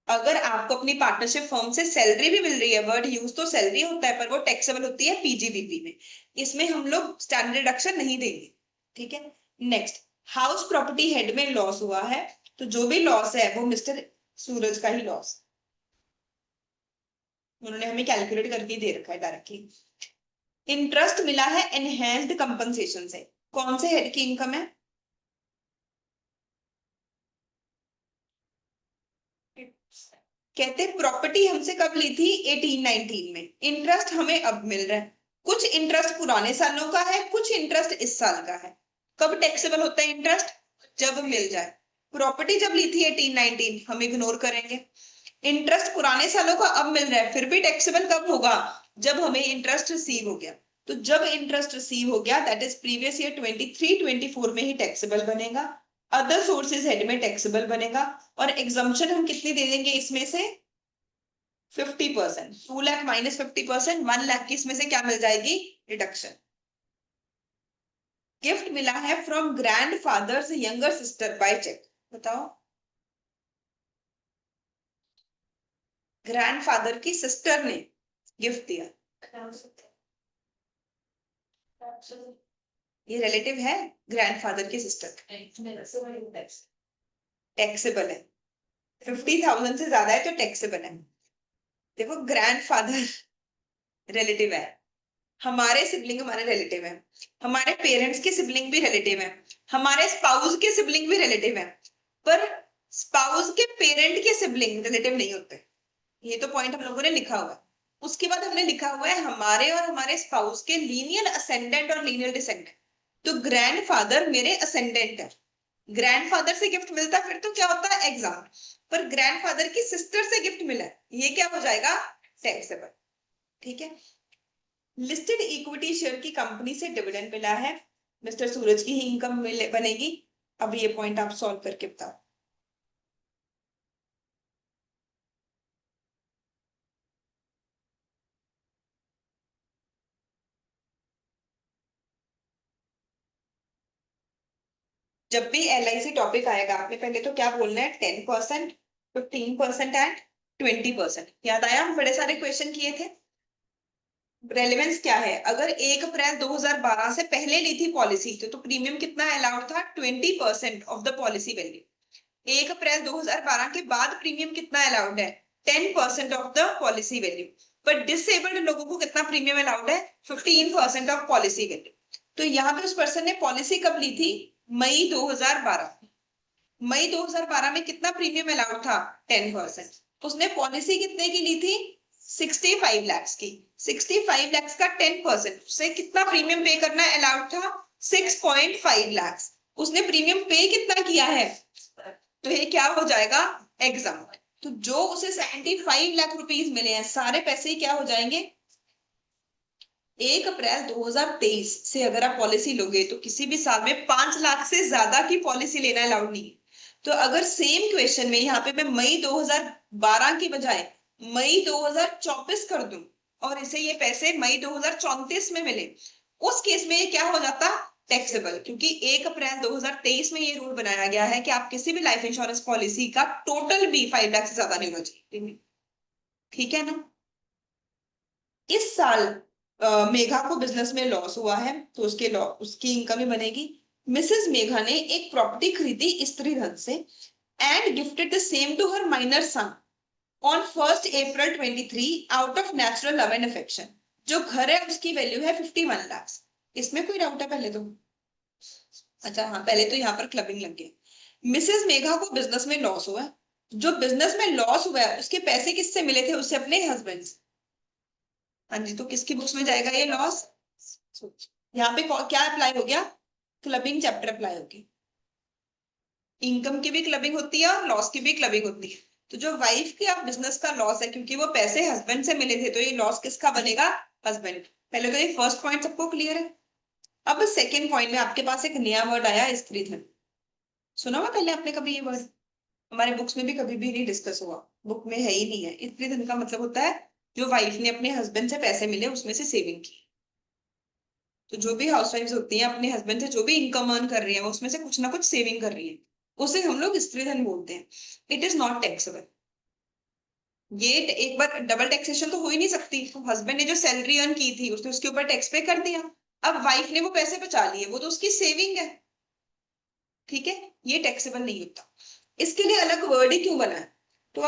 अगर आपको अपनी पार्टनरशिप फर्म से सैलरी भी मिल रही है, वर्ड यूज तो सैलरी होता है पर वो टैक्सेबल होती है पीजीबीपी में, इसमें हम लोग स्टैंडर्ड डिडक्शन नहीं देंगे। ठीक है, नेक्स्ट, हाउस प्रॉपर्टी हेड में लॉस हुआ है, तो जो भी लॉस है वो मिस्टर सूरज का ही लॉस, उन्होंने हमें कैलकुलेट करके दे रखा है डायरेक्टली। इंटरेस्ट मिला है एनहेंस्ड कंपनसेशन से। कौन से हेड की इनकम है? कहते प्रॉपर्टी हमसे कब ली थी? 1819 में। इंटरेस्ट हमें अब मिल रहा है। कुछ इंटरेस्ट पुराने सालों का है, कुछ इंटरेस्ट इस साल का है। कब टैक्सेबल होता है इंटरेस्ट? जब मिल जाए। प्रॉपर्टी जब ली थी 1819, हम इग्नोर करेंगे। इंटरेस्ट पुराने सालों का अब मिल रहा है, फिर भी टैक्सेबल कब होगा? जब हमें इंटरेस्ट रिसीव हो गया। तो जब इंटरेस्ट रिसीव हो गया, दैट इज प्रीवियस ईयर 23-24 में ही टैक्सेबल बनेगा। अदर सोर्सेज हेड में टैक्सेबल बनेगा। और एग्जम्पशन हम कितनी दे देंगे इसमें से? 50%। 2 लाख माइनस 50%, 1 लाख की इसमें से क्या मिल जाएगी? रिडक्शन। गिफ्ट मिला है from grandfather's younger sister by cheque. बताओ। ग्रैंडफादर की सिस्टर ने गिफ्ट दिया। ये रिलेटिव है ग्रैंडफादर की सिस्टर। टैक्सेबल है। 50,000 से ज्यादा है तो टैक्सेबल है। देखो, ग्रैंडफादर रिलेटिव है, हमारे सिबलिंग हमारे रिलेटिव है, हमारे पेरेंट्स के सिबलिंग भी रिलेटिव है, हमारे स्पाउस के सिबलिंग भी रिलेटिव है। पर स्पाउस के पेरेंट के सिबलिंग रिलेटिव नहीं होते। ये तो पॉइंट हम लोगों ने लिखा हुआ है। उसके बाद हमने लिखा हुआ है हमारे और हमारे स्पाउस के लीनियल असेंडेंट और लीनियल डिसेंडेंट। तो ग्रैंडफादर मेरे असेंडेंट है। ग्रैंडफादर से गिफ्ट मिलता फिर तो क्या होता है? एग्जाम। पर ग्रैंडफादर की सिस्टर से गिफ्ट मिला है, ये क्या हो जाएगा? टैक्सेबल। ठीक है। लिस्टेड इक्विटी शेयर की कंपनी से डिविडेंड मिला है, मिस्टर सूरज की ही इनकम बनेगी। अब ये पॉइंट आप सॉल्व करके बताओ। जब भी LIC टॉपिक आएगा, आपने पहले तो क्या बोलना है? 10%, 15% एंड 20%। याद आया? हम बड़े सारे क्वेश्चन किए थे। रेलेवेंस क्या है? अगर 1 अप्रैल 2012 से पहले ली थी पॉलिसी, तो प्रीमियम कितना अलाउड था? 20% ऑफ द पॉलिसी वैल्यू। 1 अप्रैल 2012 के बाद प्रीमियम कितना अलाउड है? 10% ऑफ द पॉलिसी वैल्यू। पर डिसेबल्ड लोगों को कितना प्रीमियम अलाउड है? 15% ऑफ पॉलिसी वैल्यू। तो यहाँ पे उस पर्सन ने पॉलिसी कब ली थी? मई 2012। मई 2012 में कितना प्रीमियम अलाउड था? 10%। उसने पॉलिसी कितने की ली थी? 65 लाख की। 65 लाख का 10%, उससे कितना प्रीमियम पे करना अलाउड था? 6.5 लाख। उसने प्रीमियम पे कितना किया है? तो ये क्या हो जाएगा? एग्जाम। तो जो उसे 75 लाख रुपीज मिले हैं, सारे पैसे क्या हो जाएंगे? 1 अप्रैल 2023 से अगर आप पॉलिसी लोगे तो किसी भी साल में 5 लाख से ज्यादा की पॉलिसी लेना अलाउड नहीं है। तो अगर सेम क्वेश्चन में यहाँ पे मैं मई 2012 की बजाय मई 2024 कर दूं और इसे ये पैसे मई 2034 में मिले, उस केस में ये क्या हो जाता? टैक्सेबल। क्योंकि 1 अप्रैल 2023 में ये रूल बनाया गया है कि आप किसी भी लाइफ इंश्योरेंस पॉलिसी का टोटल भी 5 लाख से ज्यादा नहीं होना चाहिए। ठीक है ना? इस साल मेघा को बिजनेस में लॉस हुआ है, तो उसकी इनकम ही बनेगी। मिसेस मेघा ने एक प्रॉपर्टी खरीदी स्त्री धन से and gifted the same to her minor son on 1 April 23 out of natural love and affection. जो घर है उसकी वैल्यू है 51 लाख। इसमें कोई डाउट है पहले तो? अच्छा हाँ, पहले तो यहाँ पर क्लबिंग लग गई। मिसेस मेघा को बिजनेस में लॉस हुआ है। जो बिजनेस में लॉस हुआ है उसके पैसे किससे मिले थे? उससे अपने हस्बैंड से। हाँ जी, तो किसकी बुक्स में जाएगा ये लॉस? यहाँ पे क्या अप्लाई हो गया? क्लबिंग चैप्टर अप्लाई हो गया। इनकम की भी क्लबिंग होती है और लॉस की भी क्लबिंग होती है। तो जो वाइफ के आप बिजनेस का लॉस है, क्योंकि वो पैसे हस्बैंड से मिले थे, तो ये लॉस किसका बनेगा? हस्बैंड। पहले तो ये फर्स्ट पॉइंट सबको क्लियर है। अब सेकेंड पॉइंट में आपके पास एक नया वर्ड आया, स्त्री धन। सुना हुआ पहले आपने कभी ये वर्ड? हमारे बुक्स में भी कभी भी नहीं डिस्कस हुआ, बुक में है ही नहीं है। स्त्री धन का मतलब होता है जो वाइफ ने अपने हस्बैंड से पैसे मिले उसमें से सेविंग की। तो जो भी हाउसवाइफ्स होती हैं अपने हस्बैंड से जो भी इनकम अर्न कर रही है, उसमें से कुछ ना कुछ सेविंग कर रही है, उसे हम लोग स्त्री धन बोलते हैं। It is not taxable. ये एक बार डबल टैक्सेशन तो हो ही नहीं सकती। तो हस्बैंड ने जो सैलरी अर्न की थी उसने उसके ऊपर टैक्स पे कर दिया। अब वाइफ ने वो पैसे बचा लिए, वो तो उसकी सेविंग है। ठीक है, ये टैक्सेबल नहीं होता। इसके लिए अलग वर्ड ही क्यों बना है? तो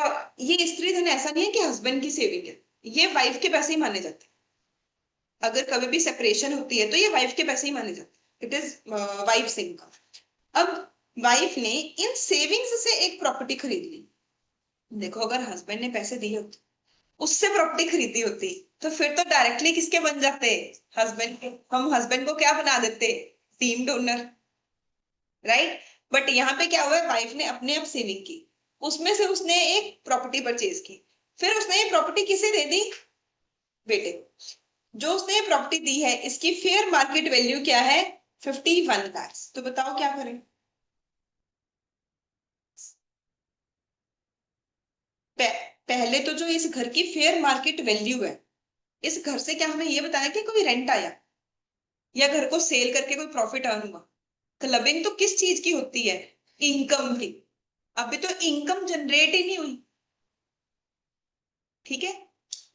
ये स्त्री धन ऐसा नहीं है कि हस्बैंड की सेविंग है, ये वाइफ के पैसे ही माने जाते हैं। अगर कभी भी सेपरेशन होती है तो ये वाइफ के पैसे ही माने जाते हैं, इट इज वाइफ इनकम। अब वाइफ ने इन सेविंग्स से एक प्रॉपर्टी खरीद ली। देखो अगर हस्बैंड ने पैसे दिए होते, उससे प्रॉपर्टी खरीदी होती, तो फिर तो डायरेक्टली किसके बन जाते, हस्बैंड के। हम हस्बैंड को क्या बना देते, डीम्ड ओनर, राइट। बट यहाँ पे क्या हुआ है, वाइफ ने अपने आप सेविंग की, उसमें से उसने एक प्रॉपर्टी परचेज की, फिर उसने ये प्रॉपर्टी किसे दे दी, बेटे को। जो उसने ये प्रॉपर्टी दी है इसकी फेयर मार्केट वैल्यू क्या है, 51 लाख। तो बताओ क्या करें। पहले तो जो इस घर की फेयर मार्केट वैल्यू है, इस घर से क्या हमें ये बताया कि कोई रेंट आया या घर को सेल करके कोई प्रॉफिट अर्न हुआ। क्लबिंग तो किस चीज की होती है, इनकम की। अभी तो इनकम जनरेट ही नहीं हुई। ठीक है।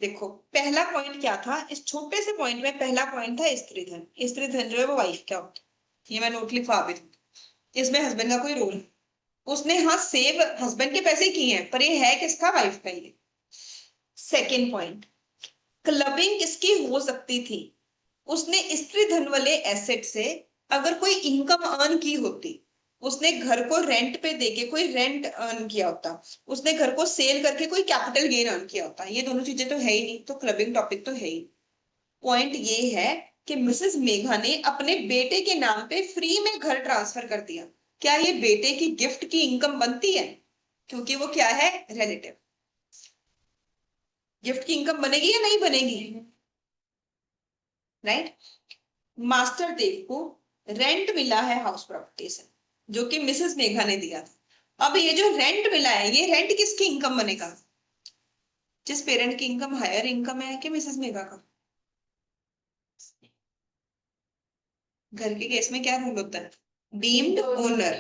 देखो पहला पॉइंट क्या था, इस छोटे से पॉइंट में पहला पॉइंट था स्त्री धन। स्त्री धन जो है वो वाइफ क्या होता है, ये मैं नोट लिखवा भी दूँ। इसमें हस्बैंड का कोई रोल, उसने हाँ सेव हस्बैंड के पैसे किए हैं, पर ये है किसका, वाइफ का। ये सेकेंड पॉइंट, क्लबिंग किसकी हो सकती थी, उसने स्त्री धन वाले एसेट से अगर कोई इनकम अर्न की होती, उसने घर को रेंट पे देके कोई रेंट अर्न किया होता, उसने घर को सेल करके कोई कैपिटल गेन अर्न किया होता, ये दोनों चीजें तो है ही नहीं, तो क्लबिंग टॉपिक तो है ही। पॉइंट ये है कि मिसेस मेघा ने अपने बेटे के नाम पे फ्री में घर ट्रांसफर कर दिया। क्या ये बेटे की गिफ्ट की इनकम बनती है, क्योंकि वो क्या है, रिलेटिव। गिफ्ट की इनकम बनेगी या नहीं बनेगी, राइट। मास्टर देव को रेंट मिला है हाउस प्रॉपर्टी से, जो कि मिसेस मेघा ने दिया था। अब ये जो रेंट मिला है, ये रेंट किसकी इनकम बनेगा, जिस पेरेंट की इनकम हायर इनकम है कि मिसेस मेघा का। घर के केस में क्या रूल होता है, डीम्ड ओनर।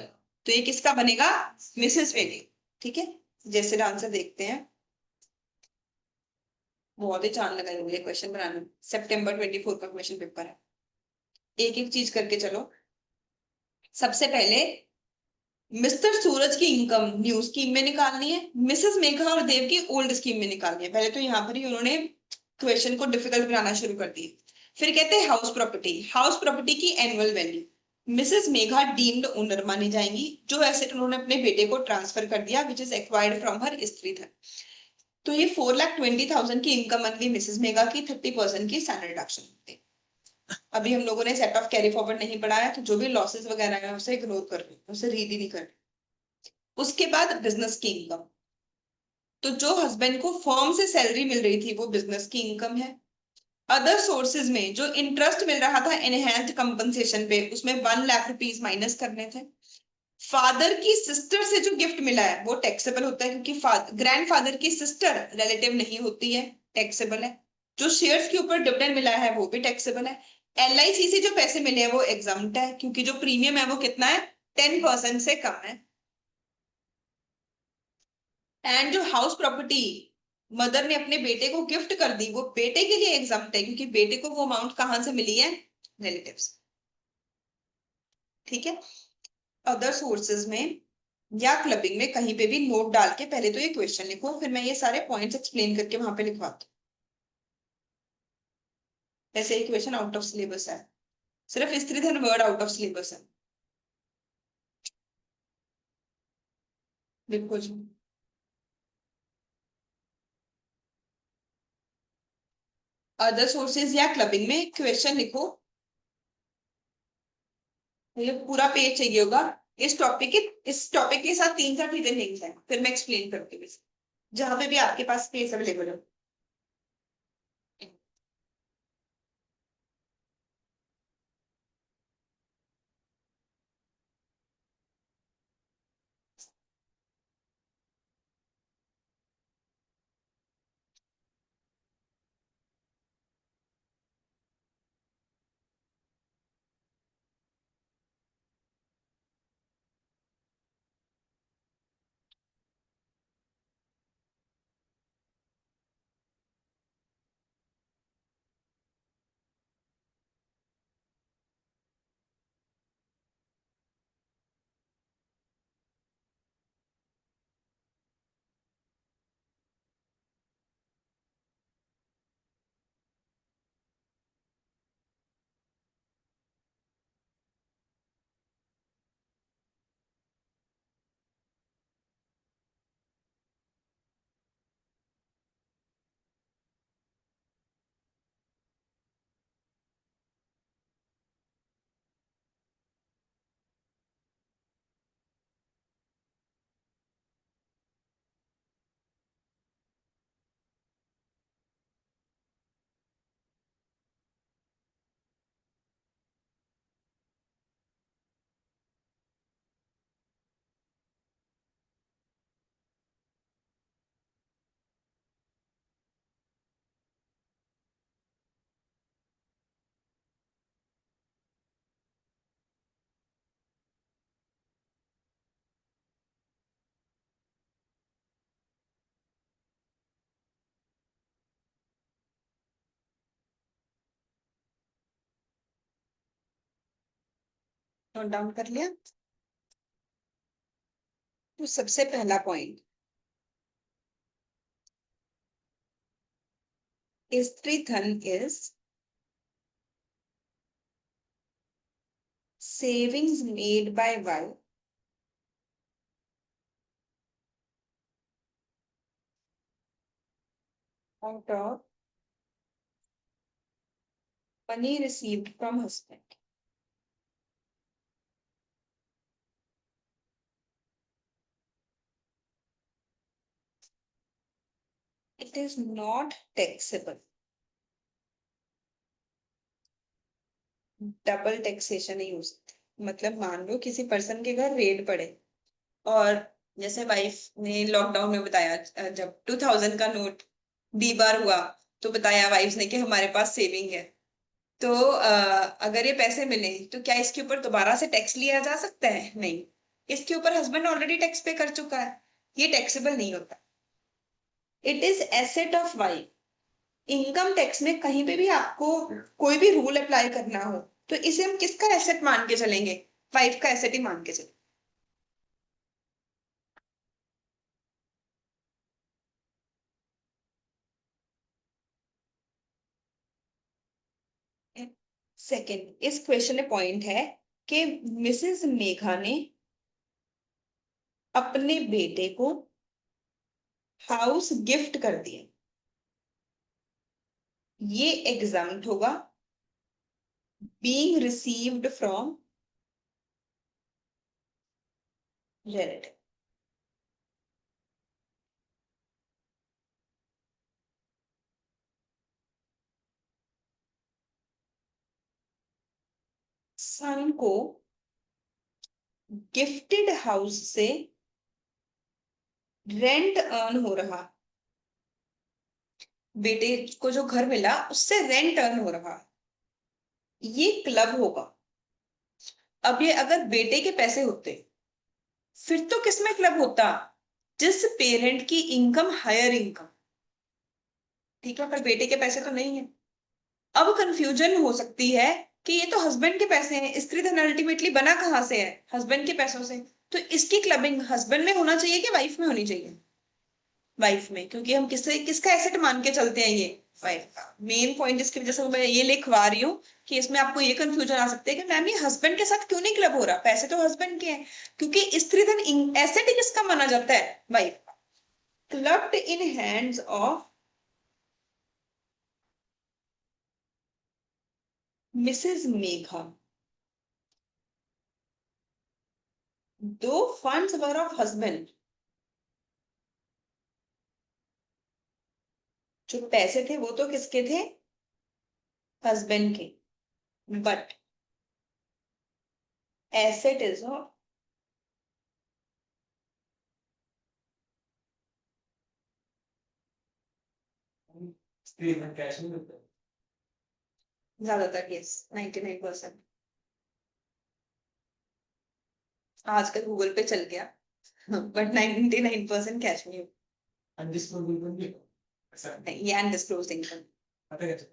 तो ये किसका बनेगा, मिसेस मेघा। ठीक है। जैसे आंसर देखते हैं, बहुत ही चांद लगाई हुई है क्वेश्चन बनाने में। सितंबर 24 का क्वेश्चन पेपर है, एक एक चीज करके चलो। सबसे पहले मिस्टर सूरज की इनकम न्यू स्कीम में निकालनी है, मिसेस मेघा और देव की ओल्ड स्कीम में निकालनी है। पहले तो यहाँ पर ही उन्होंने क्वेश्चन को डिफिकल्ट बनाना शुरू कर दिया। फिर कहते हैं हाउस प्रॉपर्टी, हाउस प्रॉपर्टी की annual value. Mrs Megha deemed owner मानी जाएंगी, जो एसेट उन्होंने अपने बेटे को ट्रांसफर कर दिया, which is acquired from her स्त्री धन। तो ये 4,20,000 की इनकम बन गई मिसेस मेघा की, 30% की स्टैंडर्ड डिडक्शन होती है। अभी हम लोगों ने सेट ऑफ कैरी फॉरवर्ड नहीं पढ़ाया, तो जो भी लॉसेस वगैरह है उसे इग्नोर कर रहे हैं, उसे रीड ही नहीं कर रहे। उसके बाद बिजनेस की इनकम, तो जो हस्बैंड को फर्म से सैलरी मिल रही थी वो बिजनेस की इनकम है। अदर सोर्सेज में जो इंटरेस्ट मिल रहा था एनहेंस्ड कंपनसेशन पे, उसमें 1 लाख रुपीज माइनस करने थे। फादर की सिस्टर से जो गिफ्ट मिला है वो टैक्सेबल होता है, क्योंकि ग्रैंड फादर की सिस्टर रिलेटिव नहीं होती है, टैक्सेबल है। जो शेयर्स के ऊपर डिविडेंड मिला है वो भी टैक्सेबल है। एलआईसी से जो पैसे मिले हैं वो एग्जाम्प्ट है, क्योंकि जो प्रीमियम है वो कितना है, 10% से कम है। एंड जो हाउस प्रॉपर्टी मदर ने अपने बेटे को गिफ्ट कर दी, वो बेटे के लिए एग्जाम्प्ट है, क्योंकि बेटे को वो अमाउंट कहां से मिली है, रिलेटिव्स। ठीक है। अदर सोर्सेज में या क्लबिंग में कहीं पे भी नोट डाल के पहले तो ये क्वेश्चन लिखो, फिर मैं ये सारे पॉइंट्स एक्सप्लेन करके वहां पे लिखवाती हूँ। ऐसे ही क्वेश्चन आउट ऑफ सिलेबस है, सिर्फ स्त्री धन वर्ड आउट ऑफ सिलेबस है। बिल्कुल जी। अदर सोर्सेज या क्लबिंग में क्वेश्चन लिखो, ये पूरा पेज चाहिए होगा। इस टॉपिक के साथ 3 4 चीजें लिंक है, फिर मैं एक्सप्लेन करती हूँ जहां पे भी आपके पास स्पेस अवेलेबल हो। नोट डाउन कर लिया? तो सबसे पहला पॉइंट, स्त्री धन is savings made by wife out of money received from husband. It is not taxable. Double taxation नहीं हो सकती। मतलब मान लो किसी पर्सन के घर रेड पड़े और जैसे वाइफ ने लॉकडाउन में बताया, जब 2000 का नोट D-बार हुआ तो बताया वाइफ ने कि हमारे पास सेविंग है, तो अगर ये पैसे मिले तो क्या इसके ऊपर दोबारा से टैक्स लिया जा सकता है? नहीं, इसके ऊपर हस्बैंड ऑलरेडी टैक्स पे कर चुका है, ये टैक्सेबल नहीं होता। It is asset of wife. Income tax में कहीं पे भी आपको कोई भी रूल अप्लाई करना हो तो इसे हम किसका एसेट मान के चलेंगे? वाइफ का एसेट ही मान के चलेंगे। सेकंड, इस क्वेश्चन में पॉइंट है कि मिसेस मेघा ने अपने बेटे को हाउस गिफ्ट कर दिया, ये एग्जाम्प्ट होगा बीइंग रिसीव्ड फ्रॉम रिलेटिव। सन को गिफ्टेड हाउस से रेंट अर्न हो रहा, बेटे को जो घर मिला उससे रेंट अर्न हो रहा, ये क्लब होगा। अब ये अगर बेटे के पैसे होते फिर तो किसमें क्लब होता? जिस पेरेंट की इनकम हायर इनकम, ठीक है, पर बेटे के पैसे तो नहीं है। अब कंफ्यूजन हो सकती है कि ये तो हस्बैंड के पैसे हैं, स्त्री धन अल्टीमेटली बना कहां से है? हस्बैंड के पैसों से। तो इसकी क्लबिंग हस्बैंड में होना चाहिए कि वाइफ में होनी चाहिए? वाइफ में, क्योंकि हम किससे किसका एसेट मान के चलते हैं? ये वाइफ का। मेन पॉइंट इसकी वजह से मैं ये लिखवा रही हूँ कि इसमें आपको ये कंफ्यूजन आ सकता है कि मैम ये हस्बैंड के साथ क्यों नहीं क्लब हो रहा, पैसे तो हस्बैंड के हैं। क्योंकि स्त्री धन एसेट ही किसका माना जाता है? वाइफ का। Clubbed in hands of Mrs Megha, दो फंड्स वर ऑफ हस्बैंड। जो पैसे थे वो तो किसके थे? हस्बैंड के। बट एसेट इज ऑफ, स्त्री में कैश नहीं मिलता। ज्यादातर केस 99%। आजकल गूगल पे चल गया, बट 99% कैश में। अनडिस्क्लोज्ड इनकम भी ऐसा नहीं, ये अनडिस्क्लोज्ड इनकम। पता कैसे?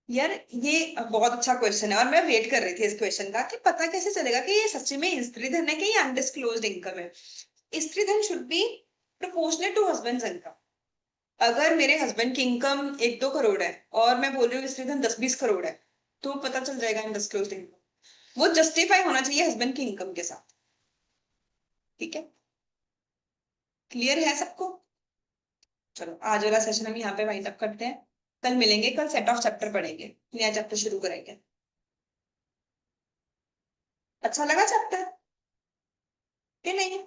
यार ये बहुत अच्छा क्वेश्चन है और मैं वेट कर रही थी इस क्वेश्चन का कि पता कैसे चलेगा कि ये सच्ची में स्त्री धन है कि ये अनडिस्क्लोज्ड इनकम है। स्त्री धन should be proportionate to husband income. अगर मेरे हस्बैंड की इनकम 1-2 करोड़ है और मैं बोल रही हूँ स्त्री धन 10-20 करोड़ है, तो पता चल जाएगा अनडिस्क्लोज्ड इनकम। वो जस्टिफाई होना चाहिए हस्बैंड की इनकम के साथ। ठीक है, क्लियर है सबको? चलो आज वाला सेशन हम यहाँ पे वाइंड अप करते हैं। कल मिलेंगे, कल सेट ऑफ चैप्टर पढ़ेंगे, नया चैप्टर शुरू करेंगे। अच्छा लगा चैप्टर कि नहीं?